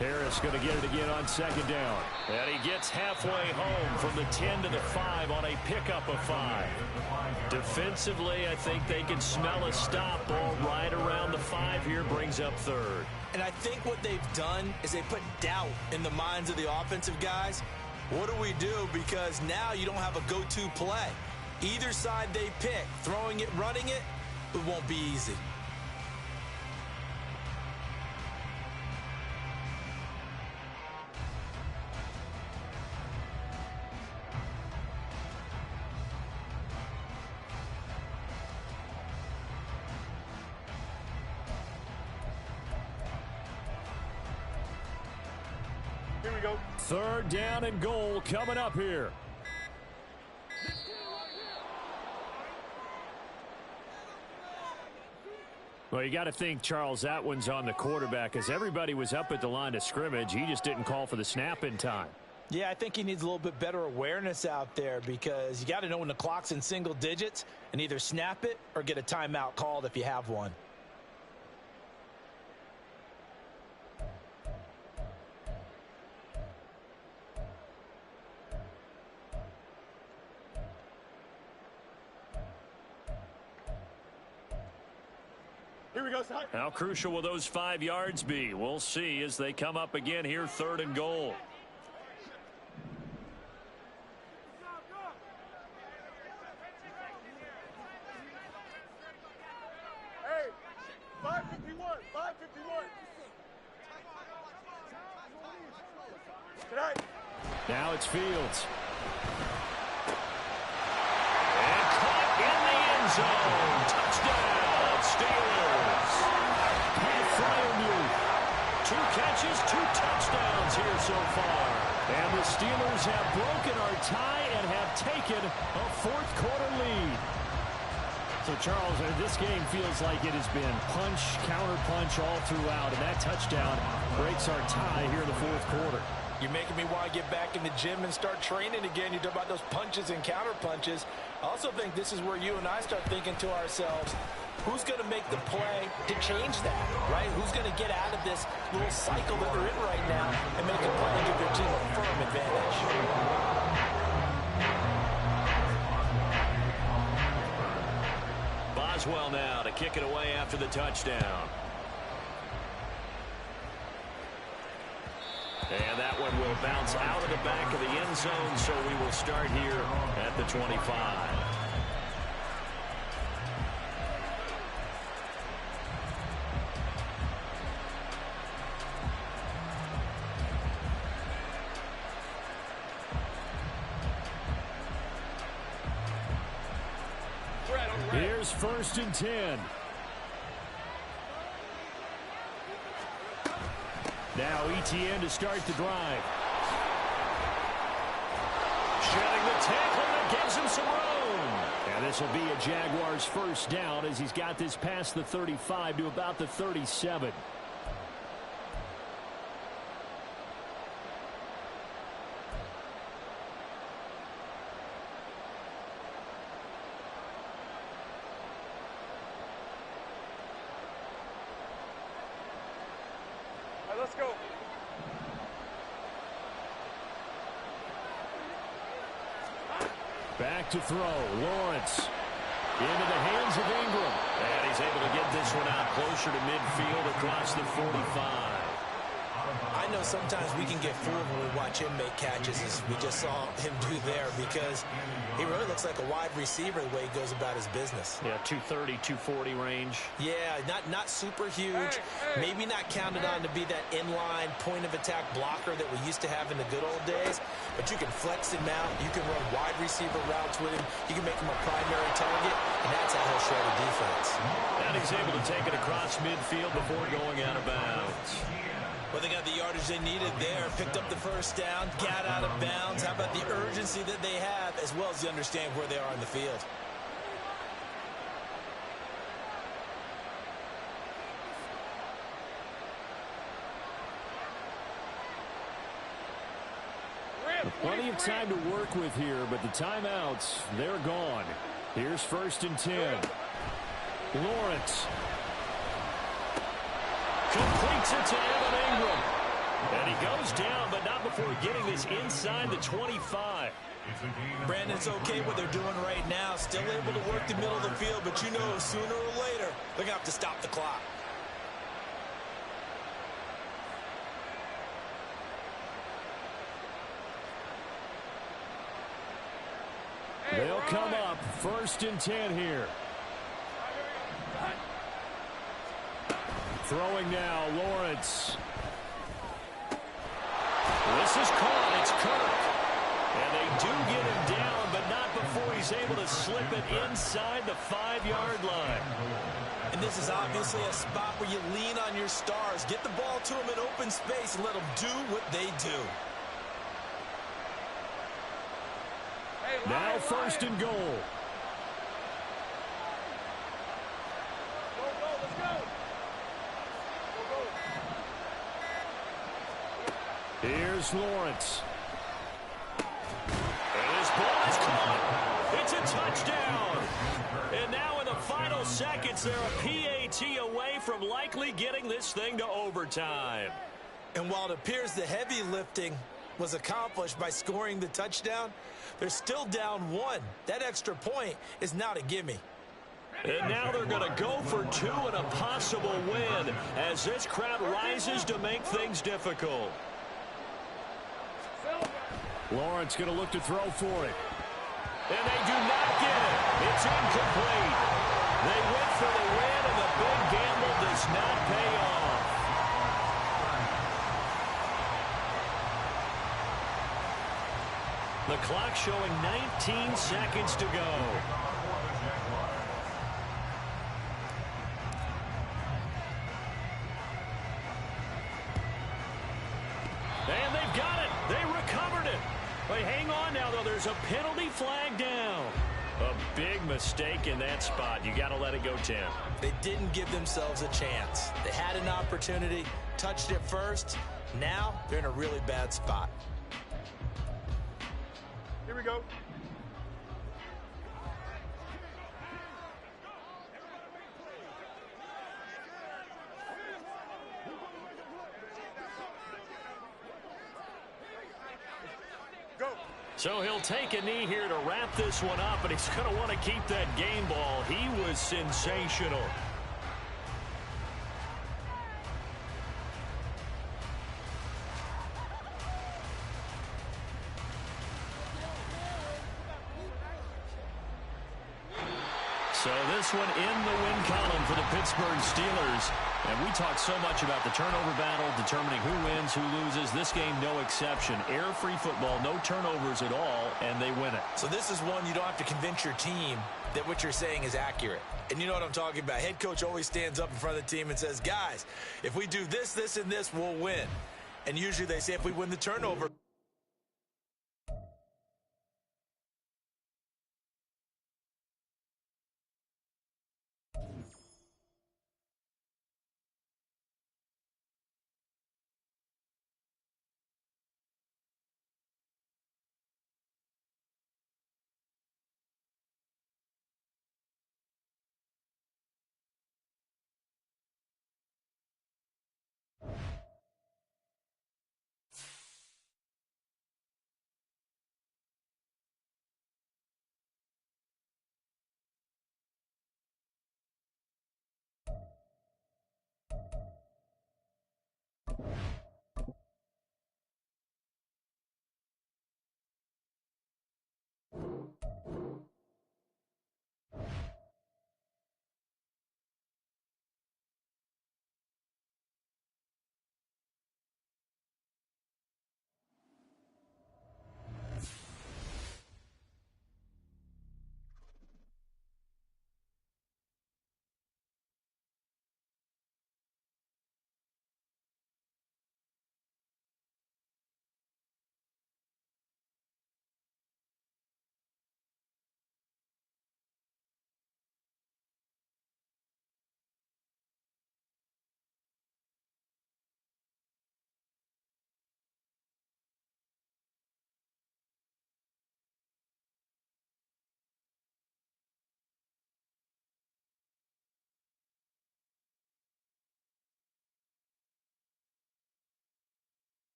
Harris going to get it again on 2nd down. And he gets halfway home from the 10 to the 5 on a pickup of 5. Defensively, I think they can smell a stop. Ball right around the 5 here, brings up 3rd. And I think what they've done is they put doubt in the minds of the offensive guys. What do we do? Because now you don't have a go-to play. Either side they pick, throwing it, running it, it won't be easy. go. 3rd down and goal coming up here. Well, you got to think, Charles, that one's on the quarterback, as everybody was up at the line of scrimmage. He just didn't call for the snap in time. Yeah, I think he needs a little bit better awareness out there, because you got to know when the clock's in single digits and either snap it or get a timeout called if you have one. Here we go, son. How crucial will those 5 yards be? We'll see as they come up again here, 3rd and goal. Hey, 551, 551. Tonight. Now it's Fields. And caught in the end zone. Touchdown, Steelers. Pat Freiermuth. 2 catches, 2 touchdowns here so far. And the Steelers have broken our tie and have taken a 4th quarter lead. So, Charles, this game feels like it has been punch, counter-punch all throughout, and that touchdown breaks our tie here in the 4th quarter. You're making me want to get back in the gym and start training again. You talk about those punches and counter punches. I also think this is where you and I start thinking to ourselves, who's going to make the play to change that, right? Who's going to get out of this little cycle that they're in right now and make a play and give their team a firm advantage? Boswell now to kick it away after the touchdown. And that one will bounce out of the back of the end zone, so we will start here at the 25. Here's 1st and 10. Now ETN to start the drive. Shedding the tackle that gives him some room. And this will be a Jaguars 1st down as he's got this past the 35 to about the 37. All right, let's go. Back to throw. Lawrence into the hands of Ingram. And he's able to get this one out closer to midfield across the 45. I know sometimes we can get fooled when we watch him make catches, as we just saw him do there, because he really looks like a wide receiver the way he goes about his business. Yeah, 230, 240 range. Yeah, not super huge, maybe not counted on to be that inline point-of-attack blocker that we used to have in the good old days, but you can flex him out, you can run wide receiver routes with him, you can make him a primary target, and that's how he'll show the defense. And he's able to take it across midfield before going out of bounds. Well, they got the yardage they needed there, picked up the 1st down, got out of bounds. How about the urgency that they have, as well as the understand where they are on the field? Plenty of time to work with here, but the timeouts, they're gone. Here's 1st and 10. Lawrence completes it to Evan Ingram. And he goes down, but not before getting this inside the 25. Brandon, it's okay what they're doing right now. Still able to work the middle of the field, but you know sooner or later they're going to have to stop the clock. They'll come up 1st and 10 here. Throwing now, Lawrence. This is caught. It's Kirk. And they do get him down, but not before he's able to slip it inside the 5-yard line. And this is obviously a spot where you lean on your stars. Get the ball to them in open space and let them do what they do. Now first and goal. Go, go, let's go. Go, go. Here's Lawrence. And his ball is caught. It's a touchdown. And now in the final seconds, they're a PAT away from likely getting this thing to overtime. And while it appears the heavy lifting was accomplished by scoring the touchdown, they're still down one. That extra point is not a gimme. And now they're going to go for two and a possible win as this crowd rises to make things difficult. Lawrence going to look to throw for it. And they do not get it. It's incomplete. They went for the win, and the big gamble does not pay off. The clock showing 19 seconds to go. And they've got it. They recovered it. But hang on now, though. There's a penalty flag down. A big mistake in that spot. You got to let it go, Tim. They didn't give themselves a chance. They had an opportunity, touched it first. Now they're in a really bad spot. Here we go. Go. So he'll take a knee here to wrap this one up, and he's going to want to keep that game ball. He was sensational. So this one in the win column for the Pittsburgh Steelers. And we talk so much about the turnover battle, determining who wins, who loses. This game, no exception. Air-free football, no turnovers at all, and they win it. So this is one you don't have to convince your team that what you're saying is accurate. And you know what I'm talking about. Head coach always stands up in front of the team and says, guys, if we do this, this, and this, we'll win. And usually they say if we win the turnover,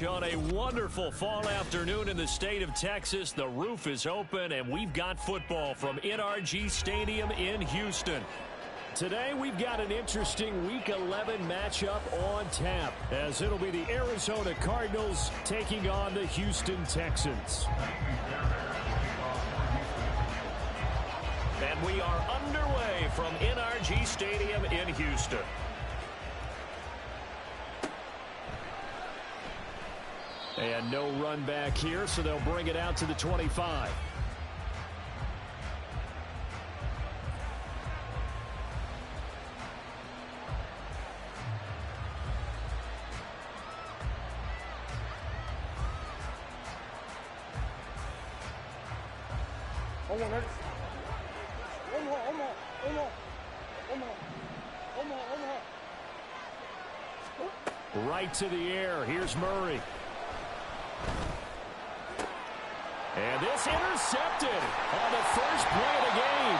On a wonderful fall afternoon in the state of Texas, the roof is open, and we've got football from NRG Stadium in Houston. Today, we've got an interesting Week 11 matchup on tap, as it'll be the Arizona Cardinals taking on the Houston Texans. And we are underway from NRG Stadium in Houston. And no run back here, so they'll bring it out to the 25. Right to the air. Here's Murray. And this intercepted on the first play of the game.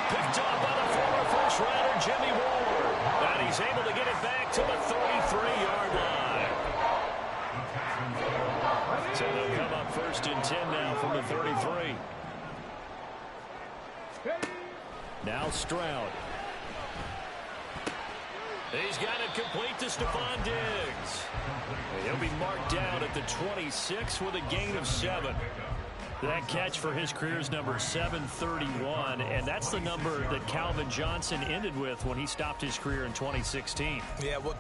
Picked up by the former first-rounder Jimmy Ward. And he's able to get it back to the 33-yard line. So they'll come up 1st and 10 now from the 33. Now Stroud. He's got it complete to Stephon Diggs. He'll be marked down at the 26 with a gain of 7. That catch for his career is number 731, and that's the number that Calvin Johnson ended with when he stopped his career in 2016. Yeah, well,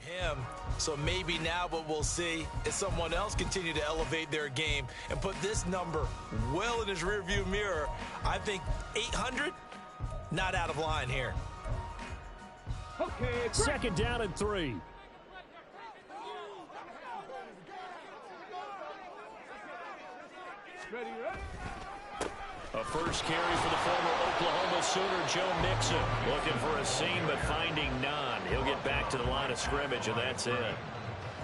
him. So maybe now what we'll see is someone else continue to elevate their game and put this number well in his rearview mirror. I think 800, not out of line here. Okay, 2nd down and 3. A first carry for the former Oklahoma Sooner, Joe Mixon. Looking for a seam, but finding none. He'll get back to the line of scrimmage, and that's it.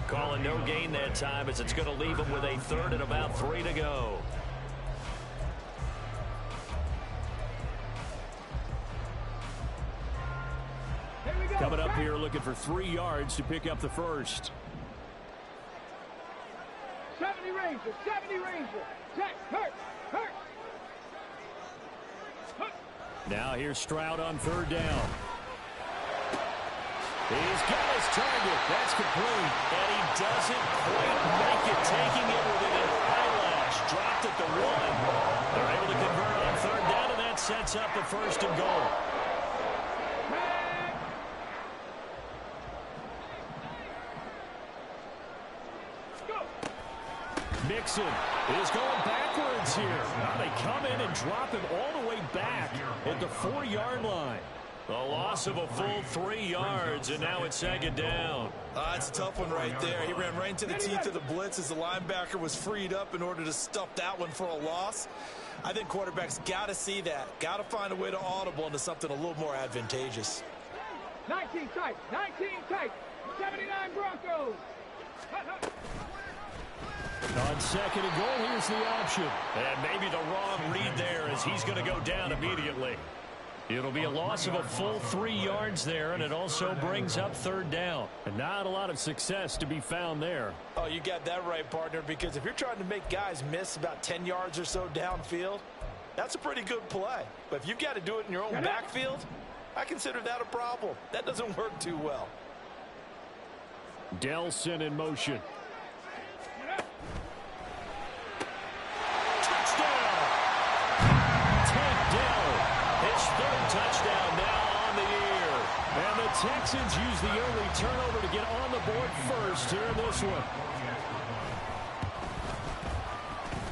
Calling no gain that time, as it's going to leave him with a 3rd and about 3 to go. Coming up here, looking for 3 yards to pick up the first. 70 Ranger, 70 Ranger. Jack, hurt. Now here's Stroud on 3rd down. He's got his target. That's complete. And he doesn't quite make it, taking it within an eyelash. Dropped at the 1. They're able to convert on 3rd down, and that sets up a 1st and goal. Mixon is going backwards here. Now they come in and drop him all the way back at the 4-yard line. A loss of a full 3 yards, and now it's 2nd down. It's a tough one right there. He ran right into the teeth of the blitz as the linebacker was freed up in order to stuff that one for a loss. I think quarterbacks got to see that. Got to find a way to audible into something a little more advantageous. 19 tight, 79 Broncos. On 2nd and goal, here's the option. And maybe the wrong read there, as he's going to go down immediately. It'll be a loss of a full 3 yards there, and it also brings up 3rd down. And not a lot of success to be found there. Oh, you got that right, partner, because if you're trying to make guys miss about 10 yards or so downfield, that's a pretty good play. But if you've got to do it in your own backfield, I consider that a problem. That doesn't work too well. Delson in motion. Texans use the early turnover to get on the board first here in this one.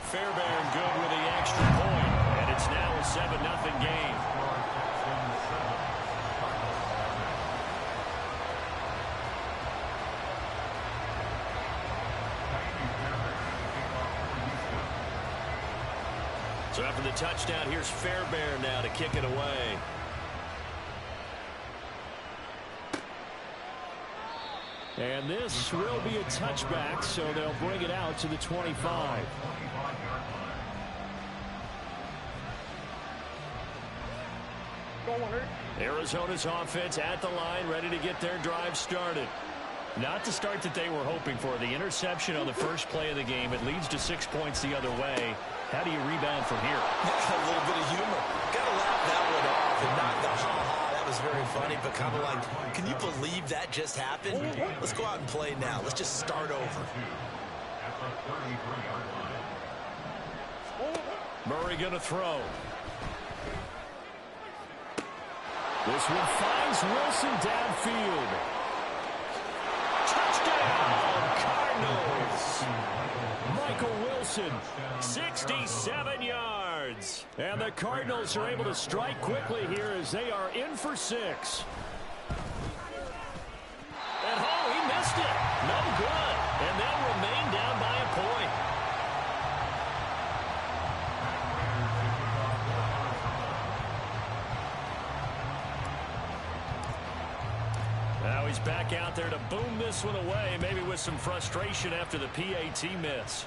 Fairbairn good with the extra point, and it's now a 7-0 game. So after the touchdown, here's Fairbairn now to kick it away. And this will be a touchback, so they'll bring it out to the 25. Arizona's offense at the line, ready to get their drive started. Not the start that they were hoping for. The interception on the first play of the game. It leads to 6 points the other way. How do you rebound from here? A little bit of humor. Got to laugh that one off and not the ha-ha. That was very funny, but kind of like, can you believe that just happened? Let's go out and play now. Let's just start over. Murray going to throw. This one finds Wilson downfield. Touchdown, Cardinals. Michael Wilson, 67 yards. And the Cardinals are able to strike quickly here as they are in for 6. And oh, he missed it. No good. And they'll remain down by a point. Now he's back out there to boom this one away, maybe with some frustration after the PAT miss.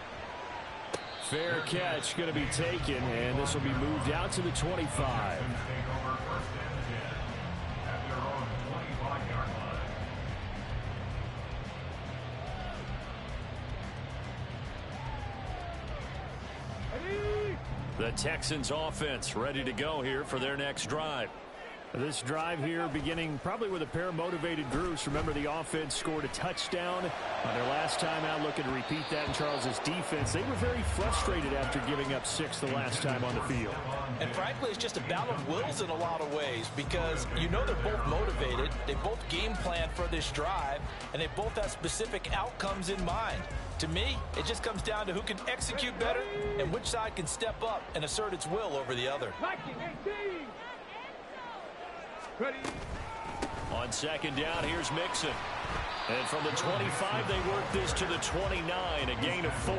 Fair catch going to be taken, and this will be moved out to the 25. The Texans offense ready to go here for their next drive. This drive here beginning probably with a pair of motivated groups. Remember, the offense scored a touchdown on their last time out, looking to repeat that in Charles's defense. They were very frustrated after giving up 6 the last time on the field. And frankly, it's just a battle of wills in a lot of ways because you know they're both motivated. They both game plan for this drive, and they both have specific outcomes in mind. To me, it just comes down to who can execute better and which side can step up and assert its will over the other. Ready. On second down, here's Mixon. And from the 25, they work this to the 29, a gain of 4.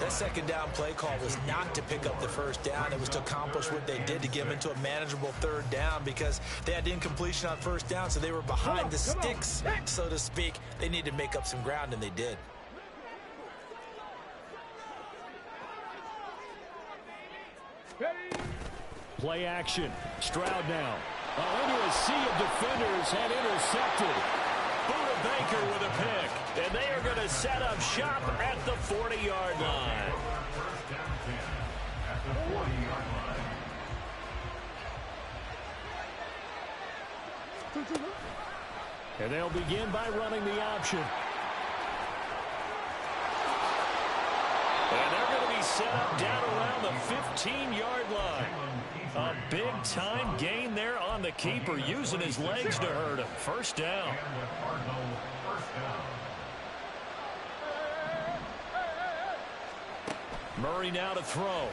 That second down play call was not to pick up the first down. It was to accomplish what they did to get them into a manageable third down because they had incompletion on first down, so they were behind the sticks, so to speak. They needed to make up some ground, and they did. Play action. Stroud now. Into a sea of defenders and intercepted. Buda Baker with a pick. And they are going to set up shop at the 40-yard line. And they'll begin by running the option. And they're going to be set up down around the 15-yard line. A big-time gain there on the keeper, using his legs to hurt him. First down. Murray now to throw.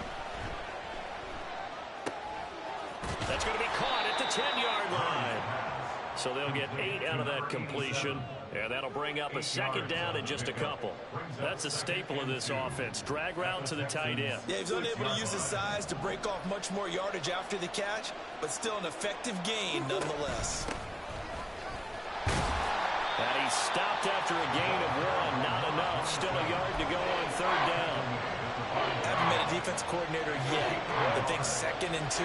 That's going to be caught at the 10-yard line. So they'll get 8 out of that completion. And that'll bring up a second down in just a couple. That's a staple of this offense. Drag route to the tight end. Yeah, he's unable to use his size to break off much more yardage after the catch, but still an effective gain nonetheless. And he stopped after a gain of 1. Not enough. Still a yard to go on third down. Haven't been a defense coordinator yet, but think 2nd and 2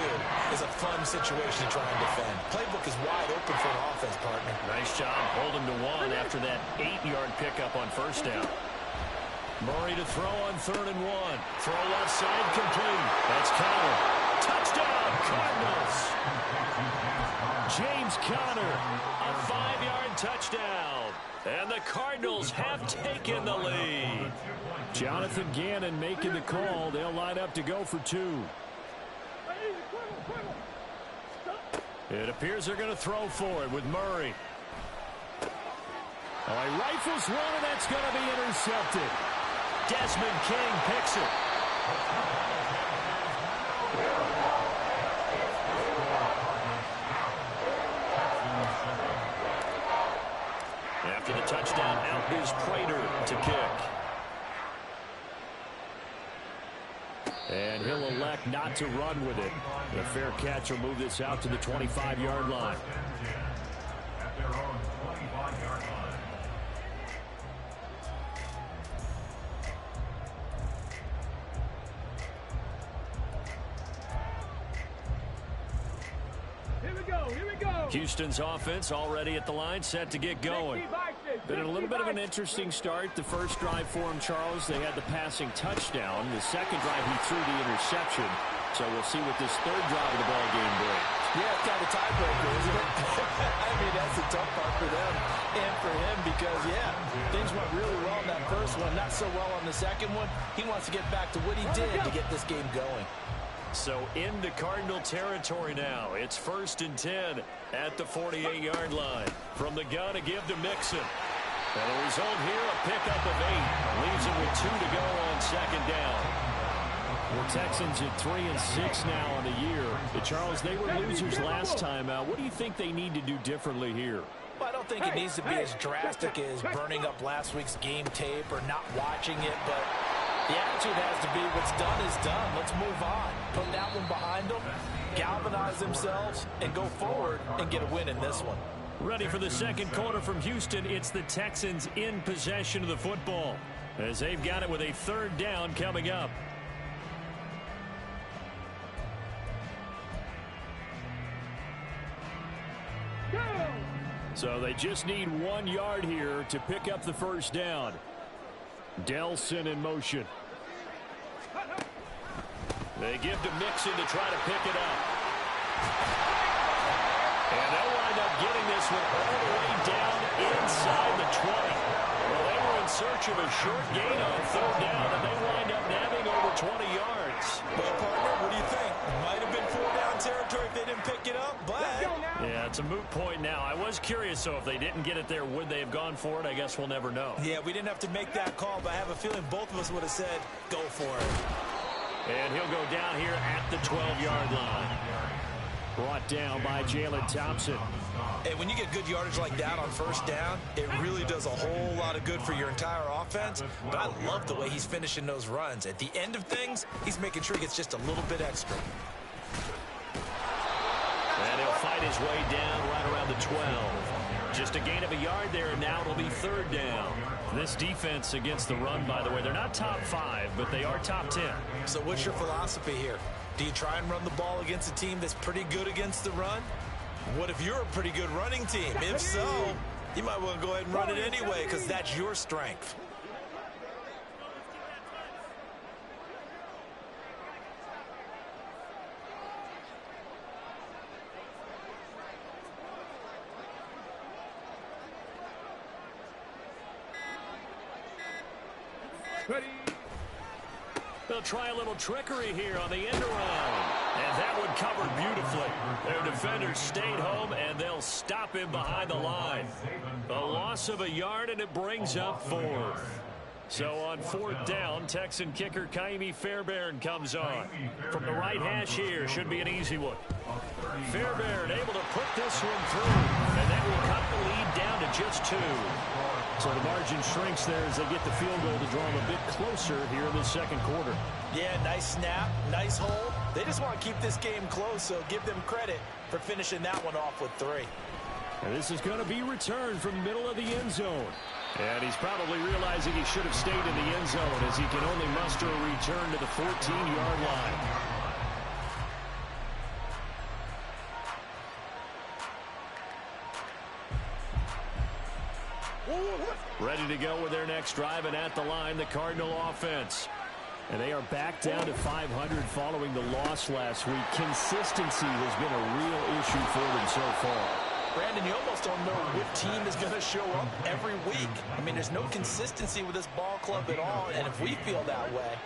is a fun situation to try and defend. Playbook is wide open for an offense, partner. Nice job holding to 1 after that 8-yard pickup on first down. Murray to throw on 3rd and 1. Throw left side complete. That's Conner. Touchdown, Cardinals. James Conner, a 5-yard touchdown. And the Cardinals have taken the lead. Jonathan Gannon making the call. They'll line up to go for 2. It appears they're going to throw for it with Murray. Oh, he rifles one, and that's going to be intercepted. Desmond King picks it. After the touchdown, out is Prater to kick. And he'll elect not to run with it. The fair catch will move this out to the 25-yard line. At their own 25-yard line. Here we go. Here we go. Houston's offense already at the line, set to get going. Been a little bit of an interesting start. The first drive for him, Charles, they had the passing touchdown. The second drive, he threw the interception. So we'll see what this third drive of the ball game brings. Yeah, it's kind of a tiebreaker, isn't it? I mean, that's the tough part for them and for him because, yeah, things went really well in that first one, not so well on the second one. He wants to get back to what he did to get this game going. So into Cardinal territory now. It's 1st and 10 at the 48-yard line. From the gun, a give to Mixon. And the result here, a pickup of 8. Leaves him with 2 to go on second down. The Texans at 3-6 now on the year. Charles, they were losers last time out. What do you think they need to do differently here? Well, I don't think it needs to be as drastic as burning up last week's game tape or not watching it, but the attitude has to be what's done is done. Let's move on. Put that one behind them, galvanize themselves, and go forward and get a win in this one. Ready for the second quarter from Houston. It's the Texans in possession of the football as they've got it with a third down coming up. So they just need 1 yard here to pick up the first down. Delson in motion. They give to Mixon to try to pick it up. And they'll wind up getting this one all the way down inside the 20. Well, they were in search of a short gain on third down, and they wind up nabbing over 20 yards. Well, partner, what do you think? Might have been 4-down territory if they didn't pick it up, but yeah, it's a moot point now. I was curious, so if they didn't get it there, would they have gone for it? I guess we'll never know. yeah, we didn't have to make that call, but I have a feeling both of us would have said, go for it. And he'll go down here at the 12-yard line. Brought down by Jalen Thompson. And when you get good yardage like that on first down, it really does a whole lot of good for your entire offense. But I love the way he's finishing those runs. At the end of things, he's making sure he gets just a little bit extra. And he'll fight his way down right around the 12. Just a gain of a yard there, and now it'll be third down. This defense against the run, by the way, they're not top 5, but they are top 10. So what's your philosophy here? Do you try and run the ball against a team that's pretty good against the run? What if you're a pretty good running team? If so, you might want to go ahead and run it anyway because that's your strength. Ready. They'll try a little trickery here on the end around. And that one covered beautifully. Their defenders stayed home, and they'll stop him behind the line. A loss of a yard, and it brings up 4th. So on 4th down, Texan kicker Ka'imi Fairbairn comes on. From the right hash here, should be an easy one. Fairbairn able to put this one through, and that will cut the lead down to just 2. So the margin shrinks there as they get the field goal to draw them a bit closer here in the second quarter. Yeah, nice snap, nice hold. They just want to keep this game close, so give them credit for finishing that one off with 3. And this is going to be returned from the middle of the end zone. And he's probably realizing he should have stayed in the end zone as he can only muster a return to the 14-yard line. Ready to go with their next drive, and at the line, the Cardinal offense. And they are back down to 500 following the loss last week. Consistency has been a real issue for them so far. Brandon, you almost don't know what team is going to show up every week. I mean, there's no consistency with this ball club at all, and if we feel that way,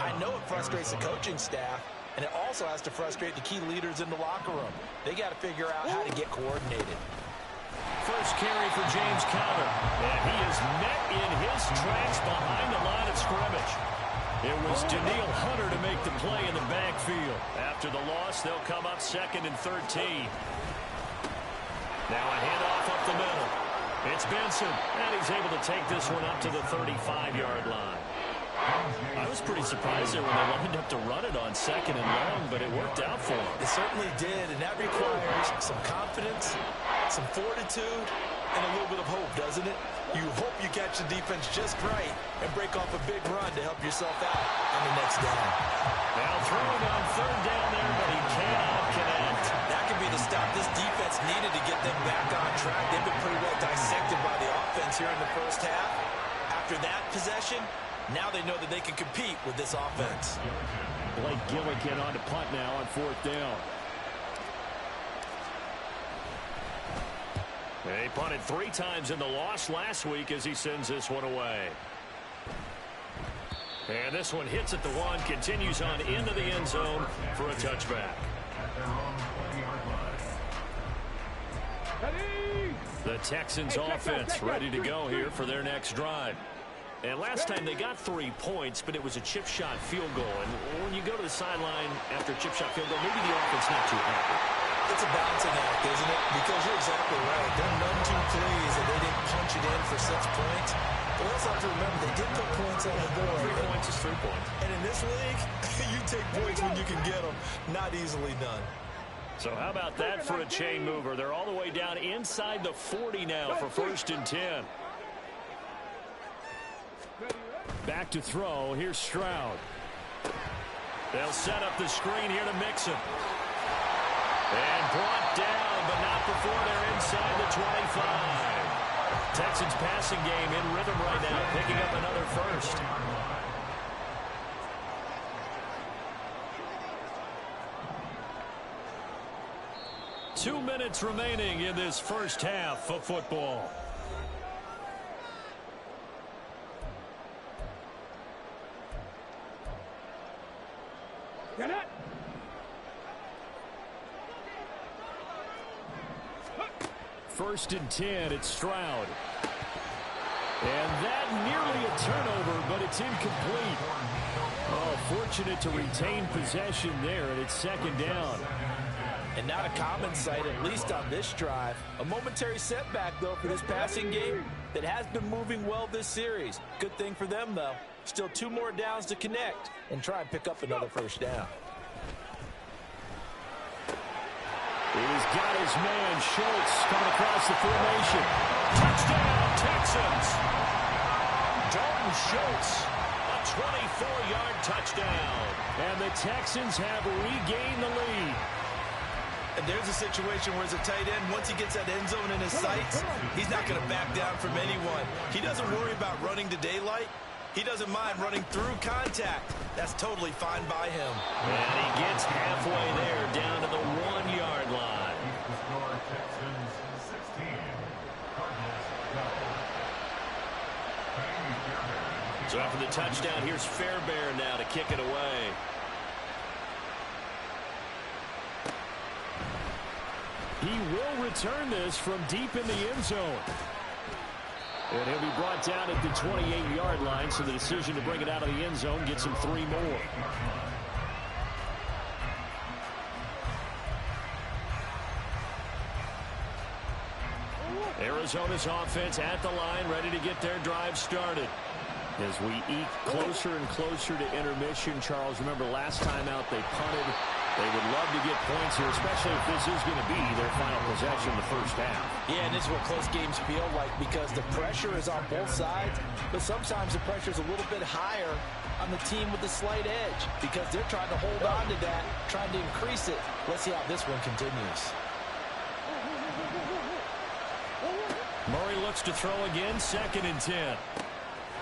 I know it frustrates the coaching staff, And it also has to frustrate the key leaders in the locker room. They got to figure out how to get coordinated. First carry for James Conner. And he is met in his tracks behind the line of scrimmage. It was Danielle Hunter to make the play in the backfield. After the loss, they'll come up 2nd and 13. Now a handoff up the middle. It's Benson, and he's able to take this one up to the 35-yard line. I was pretty surprised there when they lined up to run it on 2nd and long, but it worked out for him. It certainly did, and that requires some confidence, some fortitude, and a little bit of hope, doesn't it? You hope you catch the defense just right and break off a big run to help yourself out on the next down. Now throwing on 3rd down there, but he cannot connect. That could be the stop this defense needed to get them back on track. They've been pretty well dissected by the offense here in the first half. After that possession, now they know that they can compete with this offense. Blake Gillikin on to punt now on 4th down. They punted 3 times in the loss last week as he sends this one away. And this one hits at the 1, continues on into the end zone for a touchback. The Texans offense ready to go here for their next drive. And last time they got 3 points, but it was a chip shot field goal. And when you go to the sideline after a chip shot field goal, maybe the offense not too happy. It's a balancing act, isn't it? Because you're exactly right. They're none too pleased that they didn't punch it in for 6 points. But let's have to remember, they did put points on the board. 3 points is 3 points. And in this league, you take points when you can get them. Not easily done. So how about that for a chain mover? They're all the way down inside the 40 now for 1st and 10. Back to throw. Here's Stroud. They'll set up the screen here to Mixon. And brought down, but not before they're inside the 25. Texans passing game in rhythm right now, picking up another first. Two minutes remaining in this first half of football. Get it! 1st and 10, it's Stroud. And that nearly a turnover, but it's incomplete. Oh, fortunate to retain possession there, and it's 2nd down. And not a common sight, at least on this drive. A momentary setback, though, for this passing game that has been moving well this series. Good thing for them, though. Still 2 more downs to connect and try and pick up another first down. He's got his man, Schultz, coming across the formation. Touchdown, Texans! Dalton Schultz, a 24-yard touchdown. And the Texans have regained the lead. And there's a situation where it's a tight end. Once he gets that end zone in his sights, he's not going to back down from anyone. He doesn't worry about running to daylight. He doesn't mind running through contact. That's totally fine by him. And he gets halfway there, down to the 1-yard line. The score, Texans 16, Cardinals 12. So after the touchdown, here's Fairbairn now to kick it away. He will return this from deep in the end zone. And he'll be brought down at the 28-yard line, so the decision to bring it out of the end zone gets him 3 more. Arizona's offense at the line, ready to get their drive started. As we eke closer and closer to intermission, Charles, remember last time out they punted. They would love to get points here, especially if this is going to be their final possession in the first half. Yeah, and this is what close games feel like because the pressure is on both sides, but sometimes the pressure is a little bit higher on the team with the slight edge because they're trying to hold on to that, trying to increase it. Let's see how this one continues. Murray looks to throw again, 2nd and 10.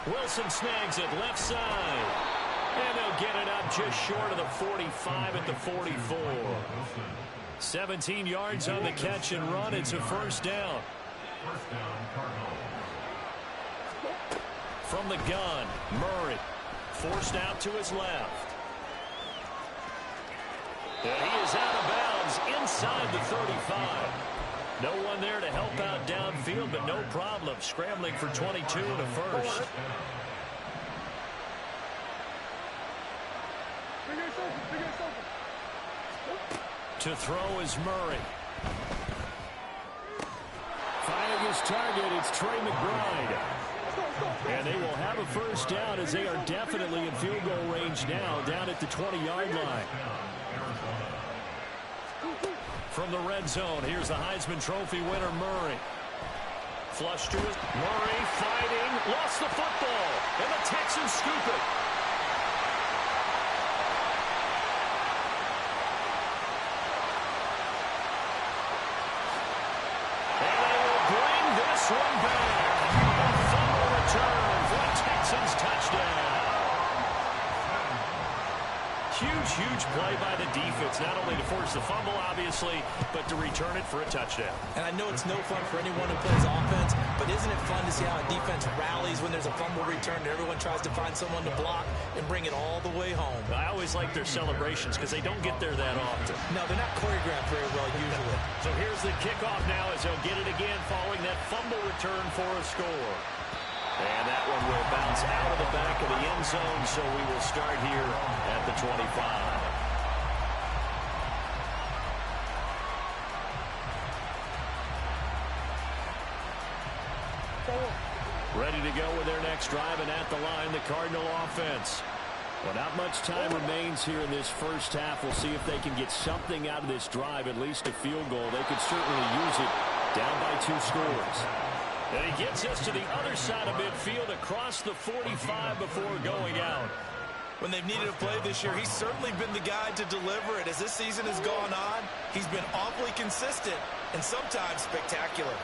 Wilson snags it left side. And they'll get it up just short of the 45 at the 44. 17 yards on the catch and run. It's a first down. First down, Cardinals. From the gun, Murray forced out to his left. And he is out of bounds inside the 35. No one there to help out downfield, but no problem. Scrambling for 22 and a first. To throw is Murray. Finding his target, it's Trey McBride. And they will have a first down as they are definitely in field goal range now, down at the 20-yard line. From the red zone, here's the Heisman Trophy winner, Murray. Flush to his Murray fighting, lost the football, and the Texans scoop it. And they will bring this one back. A fumble return for a Texans touchdown. Huge play by the defense, not only to force the fumble, obviously, but to return it for a touchdown. And I know it's no fun for anyone who plays offense, but isn't it fun to see how a defense rallies when there's a fumble return and everyone tries to find someone to block and bring it all the way home? I always like their celebrations because they don't get there that often. No, they're not choreographed very well usually. So here's the kickoff now as they'll get it again following that fumble return for a score. And that one will bounce out of the back of the end zone, so we will start here at the 25. Ready to go with their next drive, and at the line, the Cardinal offense. Well, not much time remains here in this first half. We'll see if they can get something out of this drive, at least a field goal. They could certainly use it down by 2 scores. And he gets us to the other side of midfield across the 45 before going out. When they've needed a play this year, he's certainly been the guy to deliver it. As this season has gone on, he's been awfully consistent and sometimes spectacular.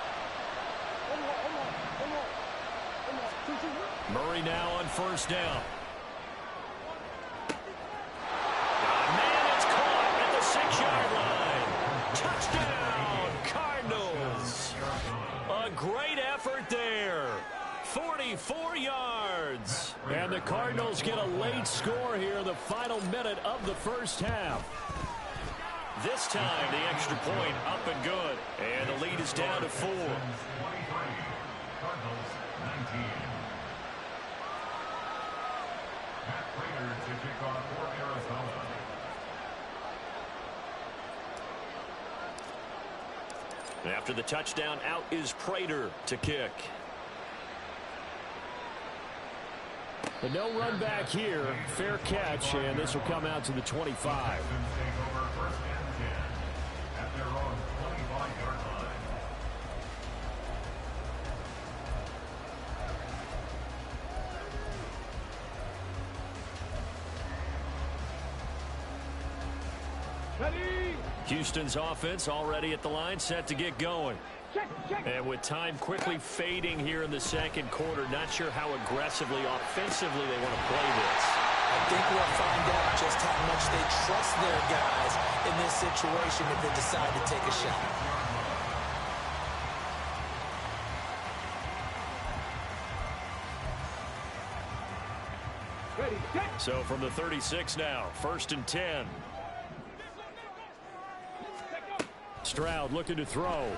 Murray now on first down. Man, it's caught at the 6-yard line. Touchdown, Cardinals. A great effort there. 44 yards. And the Cardinals get a late score here in the final minute of the first half. This time, the extra point up and good. And the lead is down to 4. 23. Cardinals 19. Matt Prater to kick off for Arizona. After the touchdown, out is Prater to kick. But no run back here. Fair catch, and this will come out to the 25. Texans take over first and 10 at their own 25-yard line. Ready? Houston's offense already at the line, set to get going. Check. And with time quickly fading here in the second quarter, not sure how aggressively, offensively they want to play this. I think we'll find out just how much they trust their guys in this situation if they decide to take a shot. Ready, set. So from the 36 now, 1st and 10. Stroud looking to throw.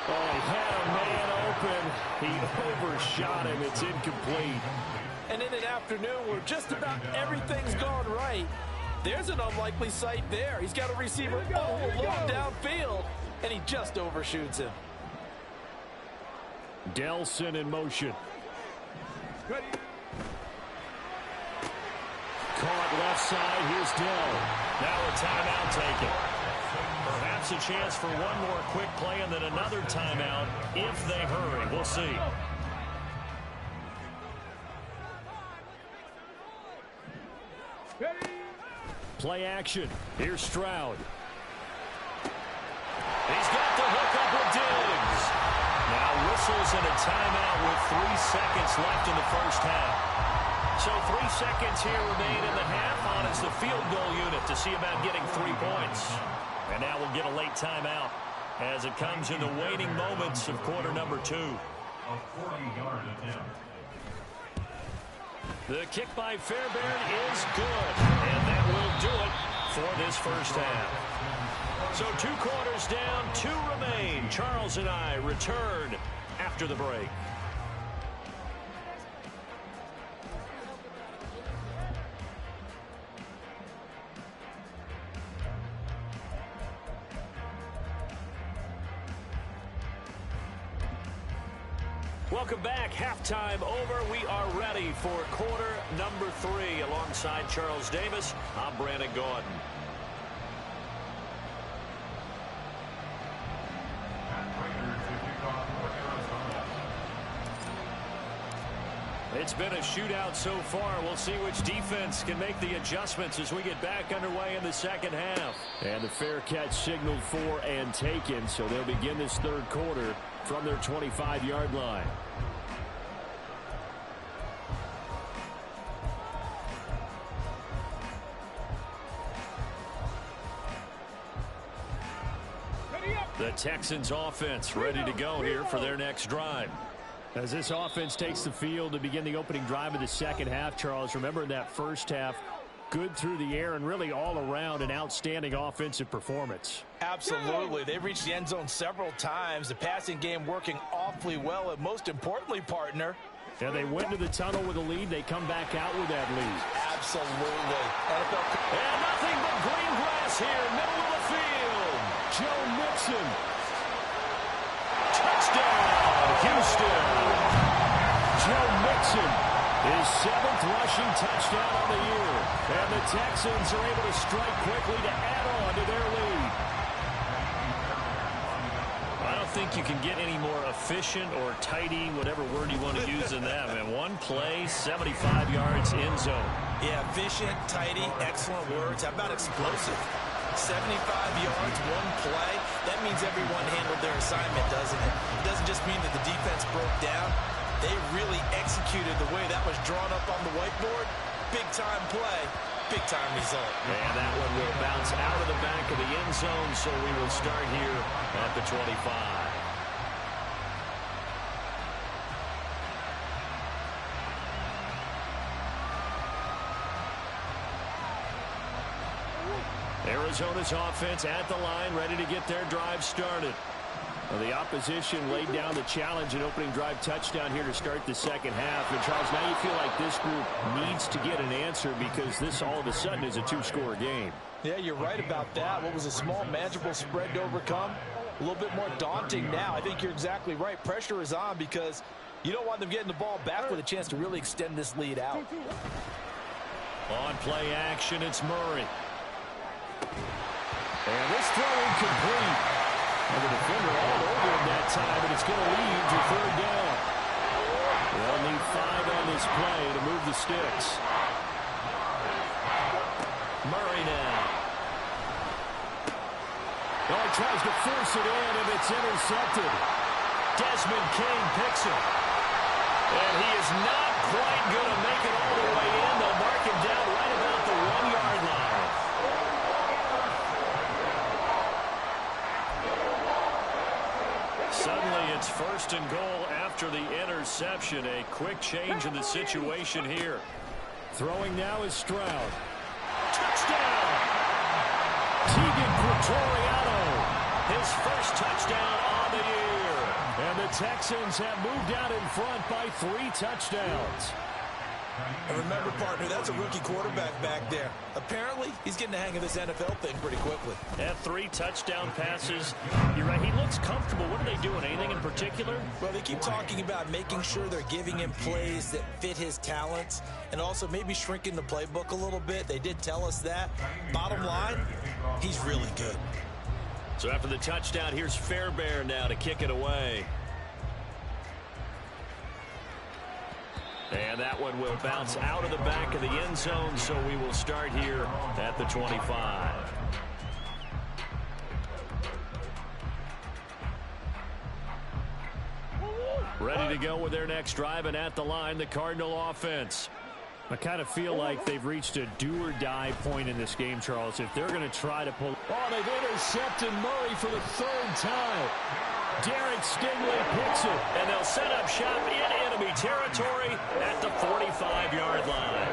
Oh, he had a man open. He overshot him. It's incomplete. And in an afternoon where just about everything's gone right, there's an unlikely sight there. He's got a receiver all alone downfield, and he just overshoots him. Delson in motion. Ready. Caught left side. Here's Dell. Now a timeout taken. Perhaps a chance for one more quick play and then another timeout if they hurry. We'll see. Ready. Play action. Here's Stroud. He's got the hook up with Diggs. Now whistles and a timeout with 3 seconds left in the first half. So 3 seconds here remain in the half on as the field goal unit to see about getting 3 points. And now we'll get a late timeout as it comes in the waning moments of quarter number 2. A 40-yard attempt. The kick by Fairbairn is good, and that will do it for this first half. So 2 quarters down, 2 remain. Charles and I return after the break. Welcome back. Halftime over. We are ready for quarter number 3. Alongside Charles Davis, I'm Brandon Gaudin. It's been a shootout so far. We'll see which defense can make the adjustments as we get back underway in the second half. And the fair catch signaled for and taken, so they'll begin this third quarter from their 25-yard line. The Texans offense ready to go here for their next drive. As this offense takes the field to begin the opening drive of the second half, Charles, remember in that first half, good through the air and really all around an outstanding offensive performance. Absolutely. They've reached the end zone several times. The passing game working awfully well, and most importantly, partner, Yeah, they went to the tunnel with a lead. They come back out with that lead. absolutely. And nothing but green grass here, middle of the field. Joe Mixon. Touchdown, Houston. Joe Mixon, his 7th rushing touchdown on the year. And the Texans are able to strike quickly to add on to their lead. I don't think you can get any more efficient or tidy, whatever word you want to use in that, man. One play, 75 yards in zone. Yeah, efficient, tidy, excellent words. How about explosive? 75 yards, one play. That means everyone handled their assignment, doesn't it? It doesn't just mean that the defense broke down. They really executed the way that was drawn up on the whiteboard. Big-time play, big-time result. And that one will bounce out of the back of the end zone, so we will start here at the 25. Arizona's offense at the line, ready to get their drive started. Well, the opposition laid down the challenge and opening drive touchdown here to start the second half. And, Charles, now you feel like this group needs to get an answer because this all of a sudden is a 2-score game. Yeah, you're right about that. What was a small, manageable spread to overcome, a little bit more daunting now. I think you're exactly right. Pressure is on because you don't want them getting the ball back with a chance to really extend this lead out. On play action, it's Murray. And this throw incomplete. And the defender all over him that time, and it's going to lead to third down. They'll need 5 on this play to move the sticks. Murray now. Oh, he tries to force it in, and it's intercepted. Desmond King picks it. And he is not quite going to make it all the way in. They'll mark him down right about the 1-yard line. Suddenly it's 1st and goal after the interception. A quick change in the situation here. Throwing now is Stroud. Touchdown! Tegan Pretoriano. His first touchdown on the year. And the Texans have moved out in front by 3 touchdowns. And remember, partner, that's a rookie quarterback back there. Apparently, he's getting the hang of this NFL thing pretty quickly. Had 3 touchdown passes. You're right, he looks comfortable. What are they doing? Anything in particular? Well, they keep talking about making sure they're giving him plays that fit his talents and also maybe shrinking the playbook a little bit. They did tell us that. Bottom line, he's really good. So after the touchdown, here's Fairbairn now to kick it away. And that one will bounce out of the back of the end zone, so we will start here at the 25. Ready to go with their next drive, and at the line, the Cardinal offense. I kind of feel like they've reached a do-or-die point in this game, Charles. If they're going to try to pull... Oh, they've intercepted Murray for the 3rd time. Derek Stingley picks it. And they'll set up shop in to be territory at the 45-yard line.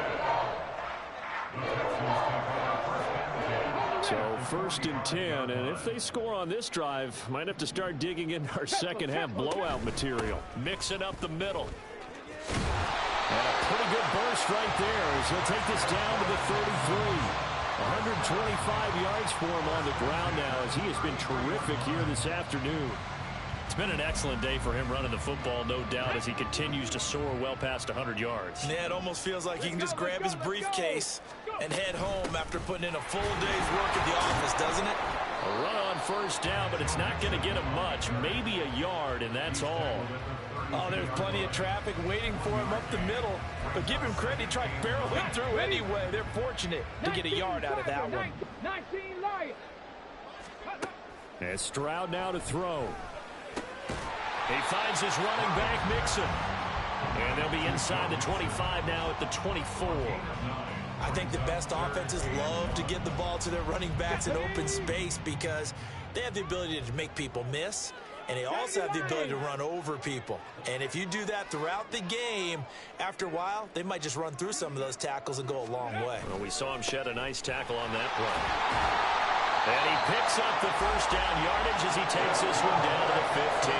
So 1st and 10, and if they score on this drive, might have to start digging into our second half blowout material. Mixing up the middle. And a pretty good burst right there as he'll take this down to the 33. 125 yards for him on the ground now as he has been terrific here this afternoon. It's been an excellent day for him running the football, no doubt, as he continues to soar well past 100 yards. Yeah, it almost feels like he can just grab his briefcase and head home after putting in a full day's work at the office, doesn't it? A run on 1st down, but it's not going to get him much. Maybe a yard, and that's all. Oh, there's plenty of traffic waiting for him up the middle. But give him credit, he tried barreling through anyway. They're fortunate to get a yard out of that one. 19 Lions. And Stroud now to throw. He finds his running back, Mixon. And they'll be inside the 25 now at the 24. I think the best offenses love to get the ball to their running backs in open space because they have the ability to make people miss, and they also have the ability to run over people. And if you do that throughout the game, after a while, they might just run through some of those tackles and go a long way. Well, we saw him shed a nice tackle on that play. And he picks up the 1st down yardage as he takes this one down to the 15.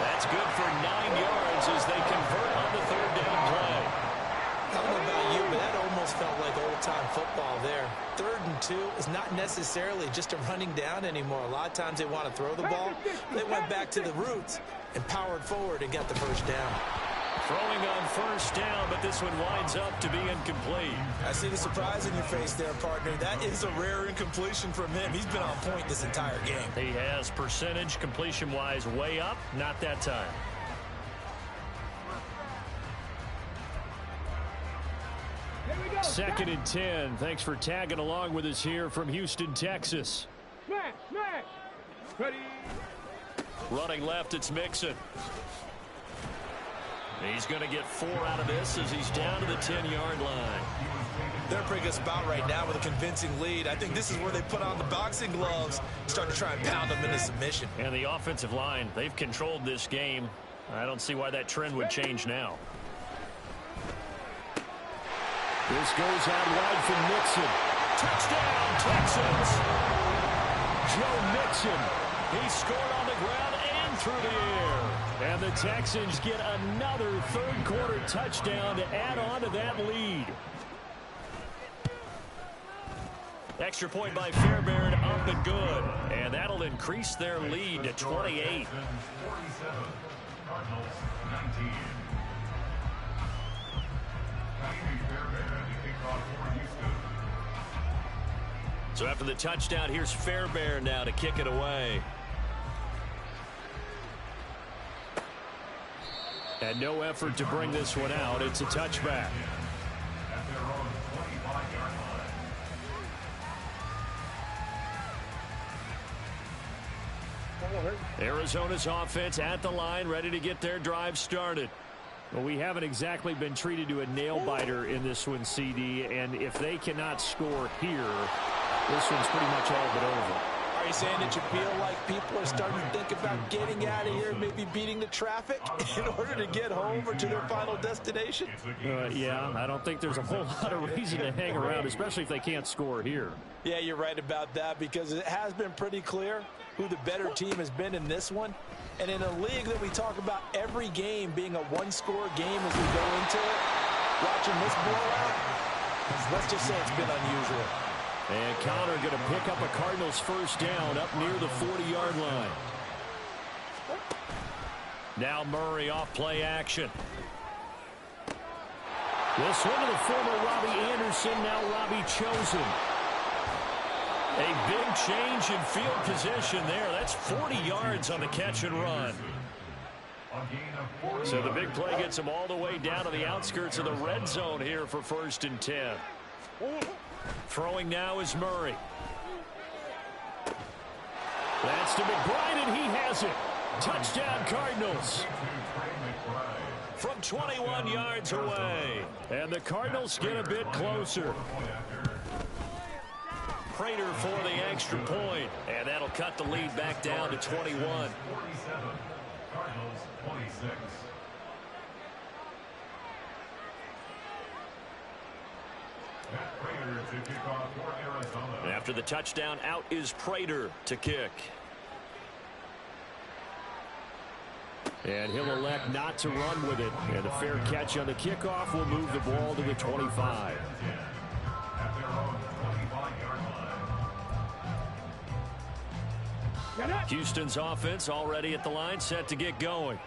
That's good for 9 yards as they convert on the 3rd down play. I don't know about you, but that almost felt like old-time football there. 3rd and 2 is not necessarily just a running down anymore. A lot of times they want to throw the ball. They went back to the roots and powered forward and got the 1st down. Throwing on 1st down, but this one winds up to be incomplete. I see the surprise in your face there, partner. That is a rare incompletion from him. He's been on point this entire game. He has percentage completion-wise way up, not that time. Second and 10. Thanks for tagging along with us here from Houston, Texas. Smash, smash. Ready. Running left, it's Mixon. He's going to get 4 out of this as he's down to the 10-yard line. They're in a pretty good spot right now with a convincing lead. I think this is where they put on the boxing gloves, start to try and pound them into submission. And the offensive line, they've controlled this game. I don't see why that trend would change now. This goes out wide for Mixon. Touchdown, Texans! Joe Mixon. He scored on the ground and through the air. And the Texans get another 3rd quarter touchdown to add on to that lead. Extra point by Fairbairn, up and good. And that'll increase their lead to 28. 47, Cardinals 19. So after the touchdown, here's Fairbairn now to kick it away. And no effort to bring this one out. It's a touchback. At their own 25-yard line. Arizona's offense at the line, ready to get their drive started. Well, we haven't exactly been treated to a nail-biter in this one, CD, and if they cannot score here, this one's pretty much all but over. Are you saying that you feel like people are starting to think about getting out of here, maybe beating the traffic in order to get home or to their final destination? Yeah, I don't think there's a whole lot of reason to hang around, especially if they can't score here. Yeah, you're right about that because it has been pretty clear who the better team has been in this one. And in a league that we talk about every game being a one-score game as we go into it, watching this blowout, let's just say it's been unusual. And Connor going to pick up a Cardinals 1st down up near the 40-yard line. Now Murray off play action. This one to the former Robbie Anderson, now Robbie Chosen. A big change in field position there. That's 40 yards on the catch and run. So the big play gets him all the way down to the outskirts of the red zone here for 1st and 10. Throwing now is Murray. That's to McBride, and he has it. Touchdown, Cardinals. From 21 yards away. And the Cardinals get a bit closer. Prater for the extra point. And that'll cut the lead back down to 21. 47, Cardinals 26. to kick off for Arizona. And after the touchdown, out is Prater to kick. And he'll elect not to run with it. And a fair catch on the kickoff will move the ball to the 25. At their own 25-yard line. Houston's offense already at the line, set to get going.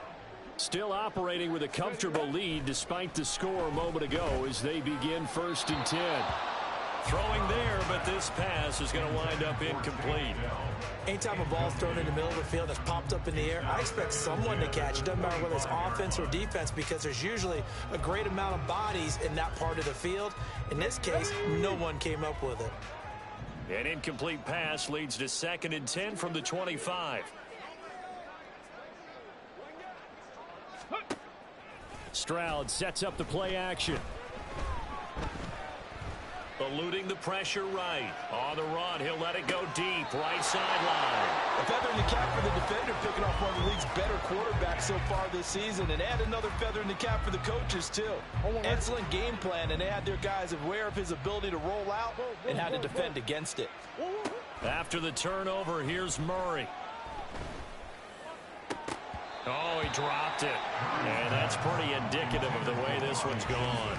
Still operating with a comfortable lead despite the score a moment ago as they begin 1st and 10. Throwing there, but this pass is going to wind up incomplete. Anytime a ball's thrown in the middle of the field that's popped up in the air, I expect someone to catch it. Doesn't matter whether it's offense or defense, because there's usually a great amount of bodies in that part of the field. In this case, no one came up with it. An incomplete pass leads to 2nd and 10 from the 25. Stroud sets up the play action. Eluding the pressure right. On the run, he'll let it go deep. Right sideline. A feather in the cap for the defender, picking off one of the league's better quarterbacks so far this season. And add another feather in the cap for the coaches, too. Excellent game plan, and they had their guys aware of his ability to roll out and how to defend against it. After the turnover, here's Murray. Oh, he dropped it. And that's pretty indicative of the way this one's gone.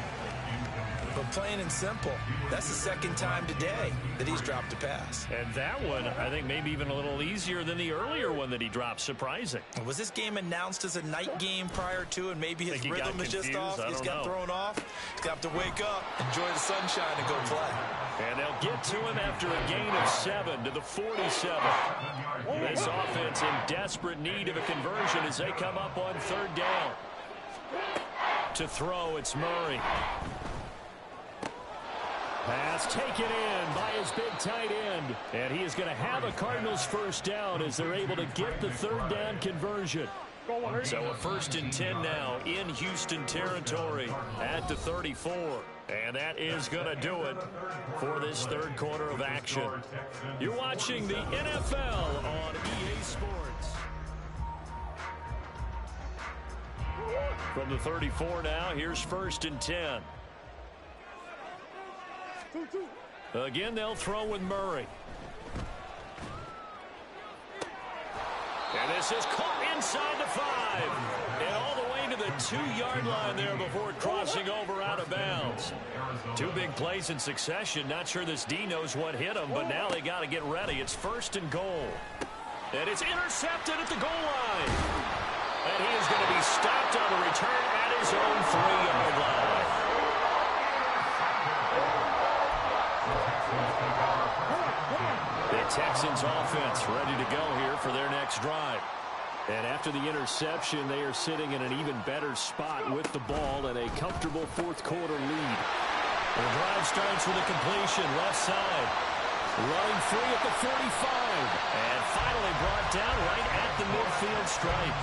But plain and simple, that's the 2nd time today that he's dropped a pass. And that one, I think, maybe even a little easier than the earlier one that he dropped. Surprising. Was this game announced as a night game prior to, and maybe his rhythm is just off? He's got thrown off. He's got to wake up, enjoy the sunshine, and go play. And they'll get to him after a gain of 7 to the 47. This offense in desperate need of a conversion as they come up on 3rd down. To throw, it's Murray. Pass taken in by his big tight end. And he is going to have a Cardinals 1st down as they're able to get the 3rd down conversion. So a 1st and 10 now in Houston territory at the 34. And that is going to do it for this 3rd quarter of action. You're watching the NFL on EA Sports. From the 34 now, here's 1st and 10. Again, they'll throw with Murray. And this is caught inside the 5. And all the way to the 2-yard line there before crossing over out of bounds. 2 big plays in succession. Not sure this D knows what hit him, but now they got to get ready. It's 1st and goal. And it's intercepted at the goal line. And he is going to be stopped on the return at his own 3-yard line. The Texans offense ready to go here for their next drive. And after the interception, they are sitting in an even better spot with the ball and a comfortable 4th quarter lead. The drive starts with a completion left side. Running free at the 45. And finally brought down right at the midfield stripe.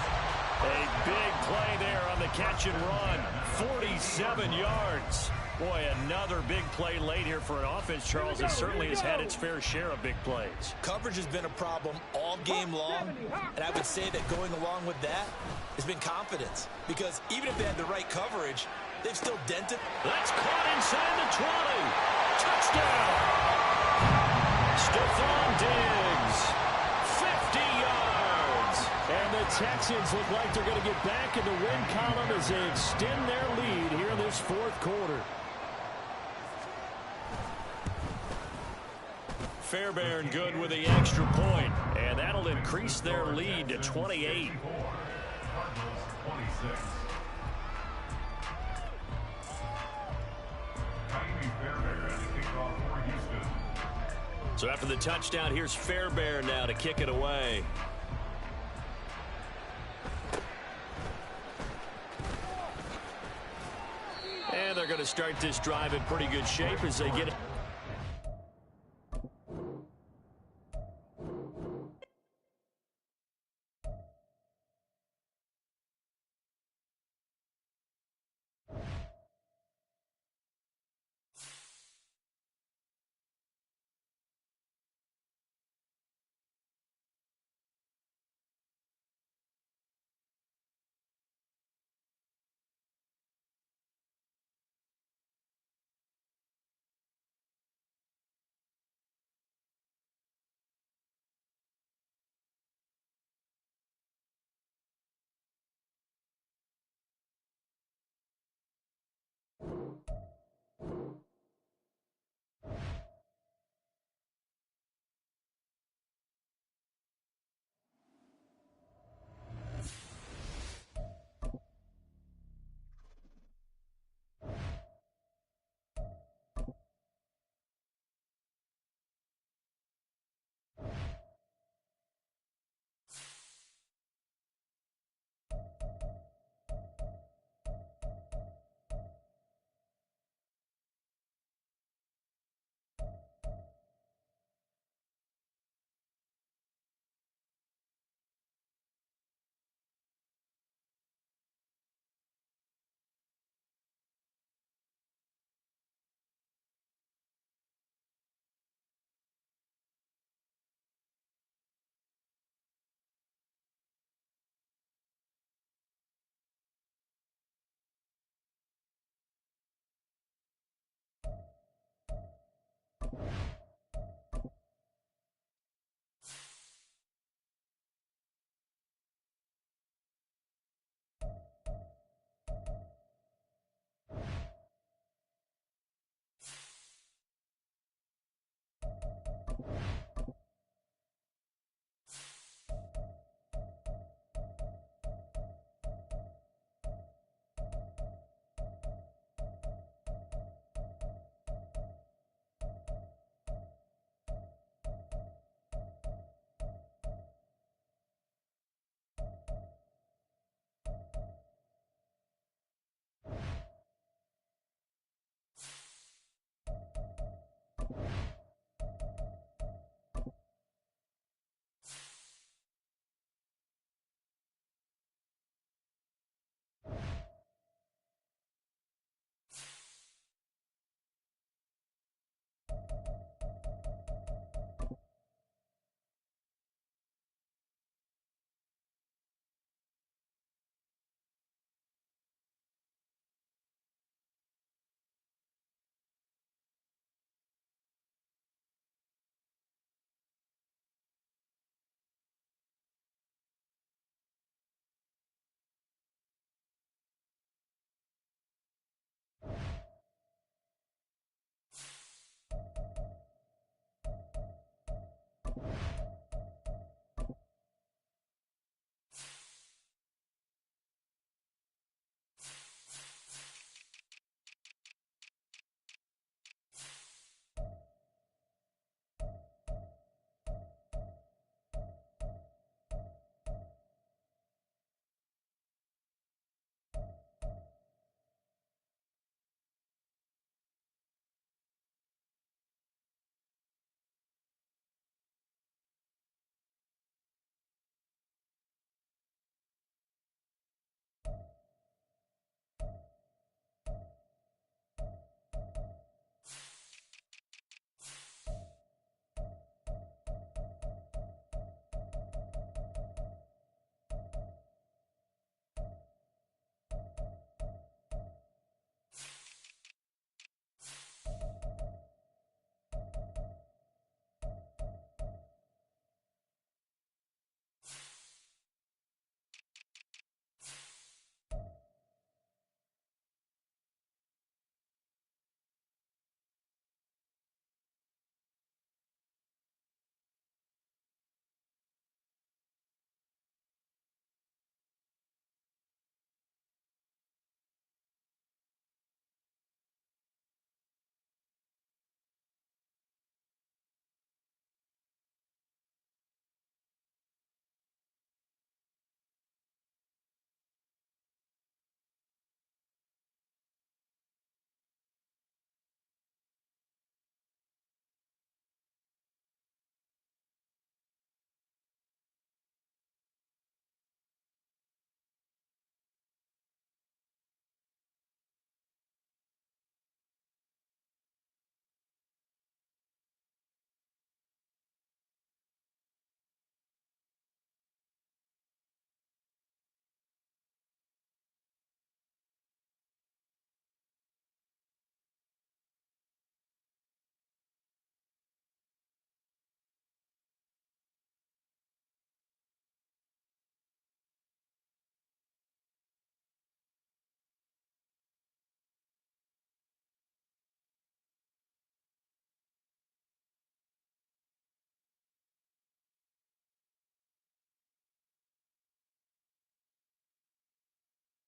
A big play there on the catch and run. 47 yards. Boy, another big play late here for an offense, Charles, that certainly has had its fair share of big plays. Coverage has been a problem all game long, and I would say that going along with that has been confidence. Because even if they had the right coverage, they've still dented. That's caught inside the 20. Touchdown! Stephon Diggs, 50 yards. And the Texans look like they're going to get back in the win column as they extend their lead here in this 4th quarter. Fairbairn good with the extra point, and that'll increase their lead to 28. So after the touchdown, here's Fairbairn now to kick it away. And they're going to start this drive in pretty good shape as they get it.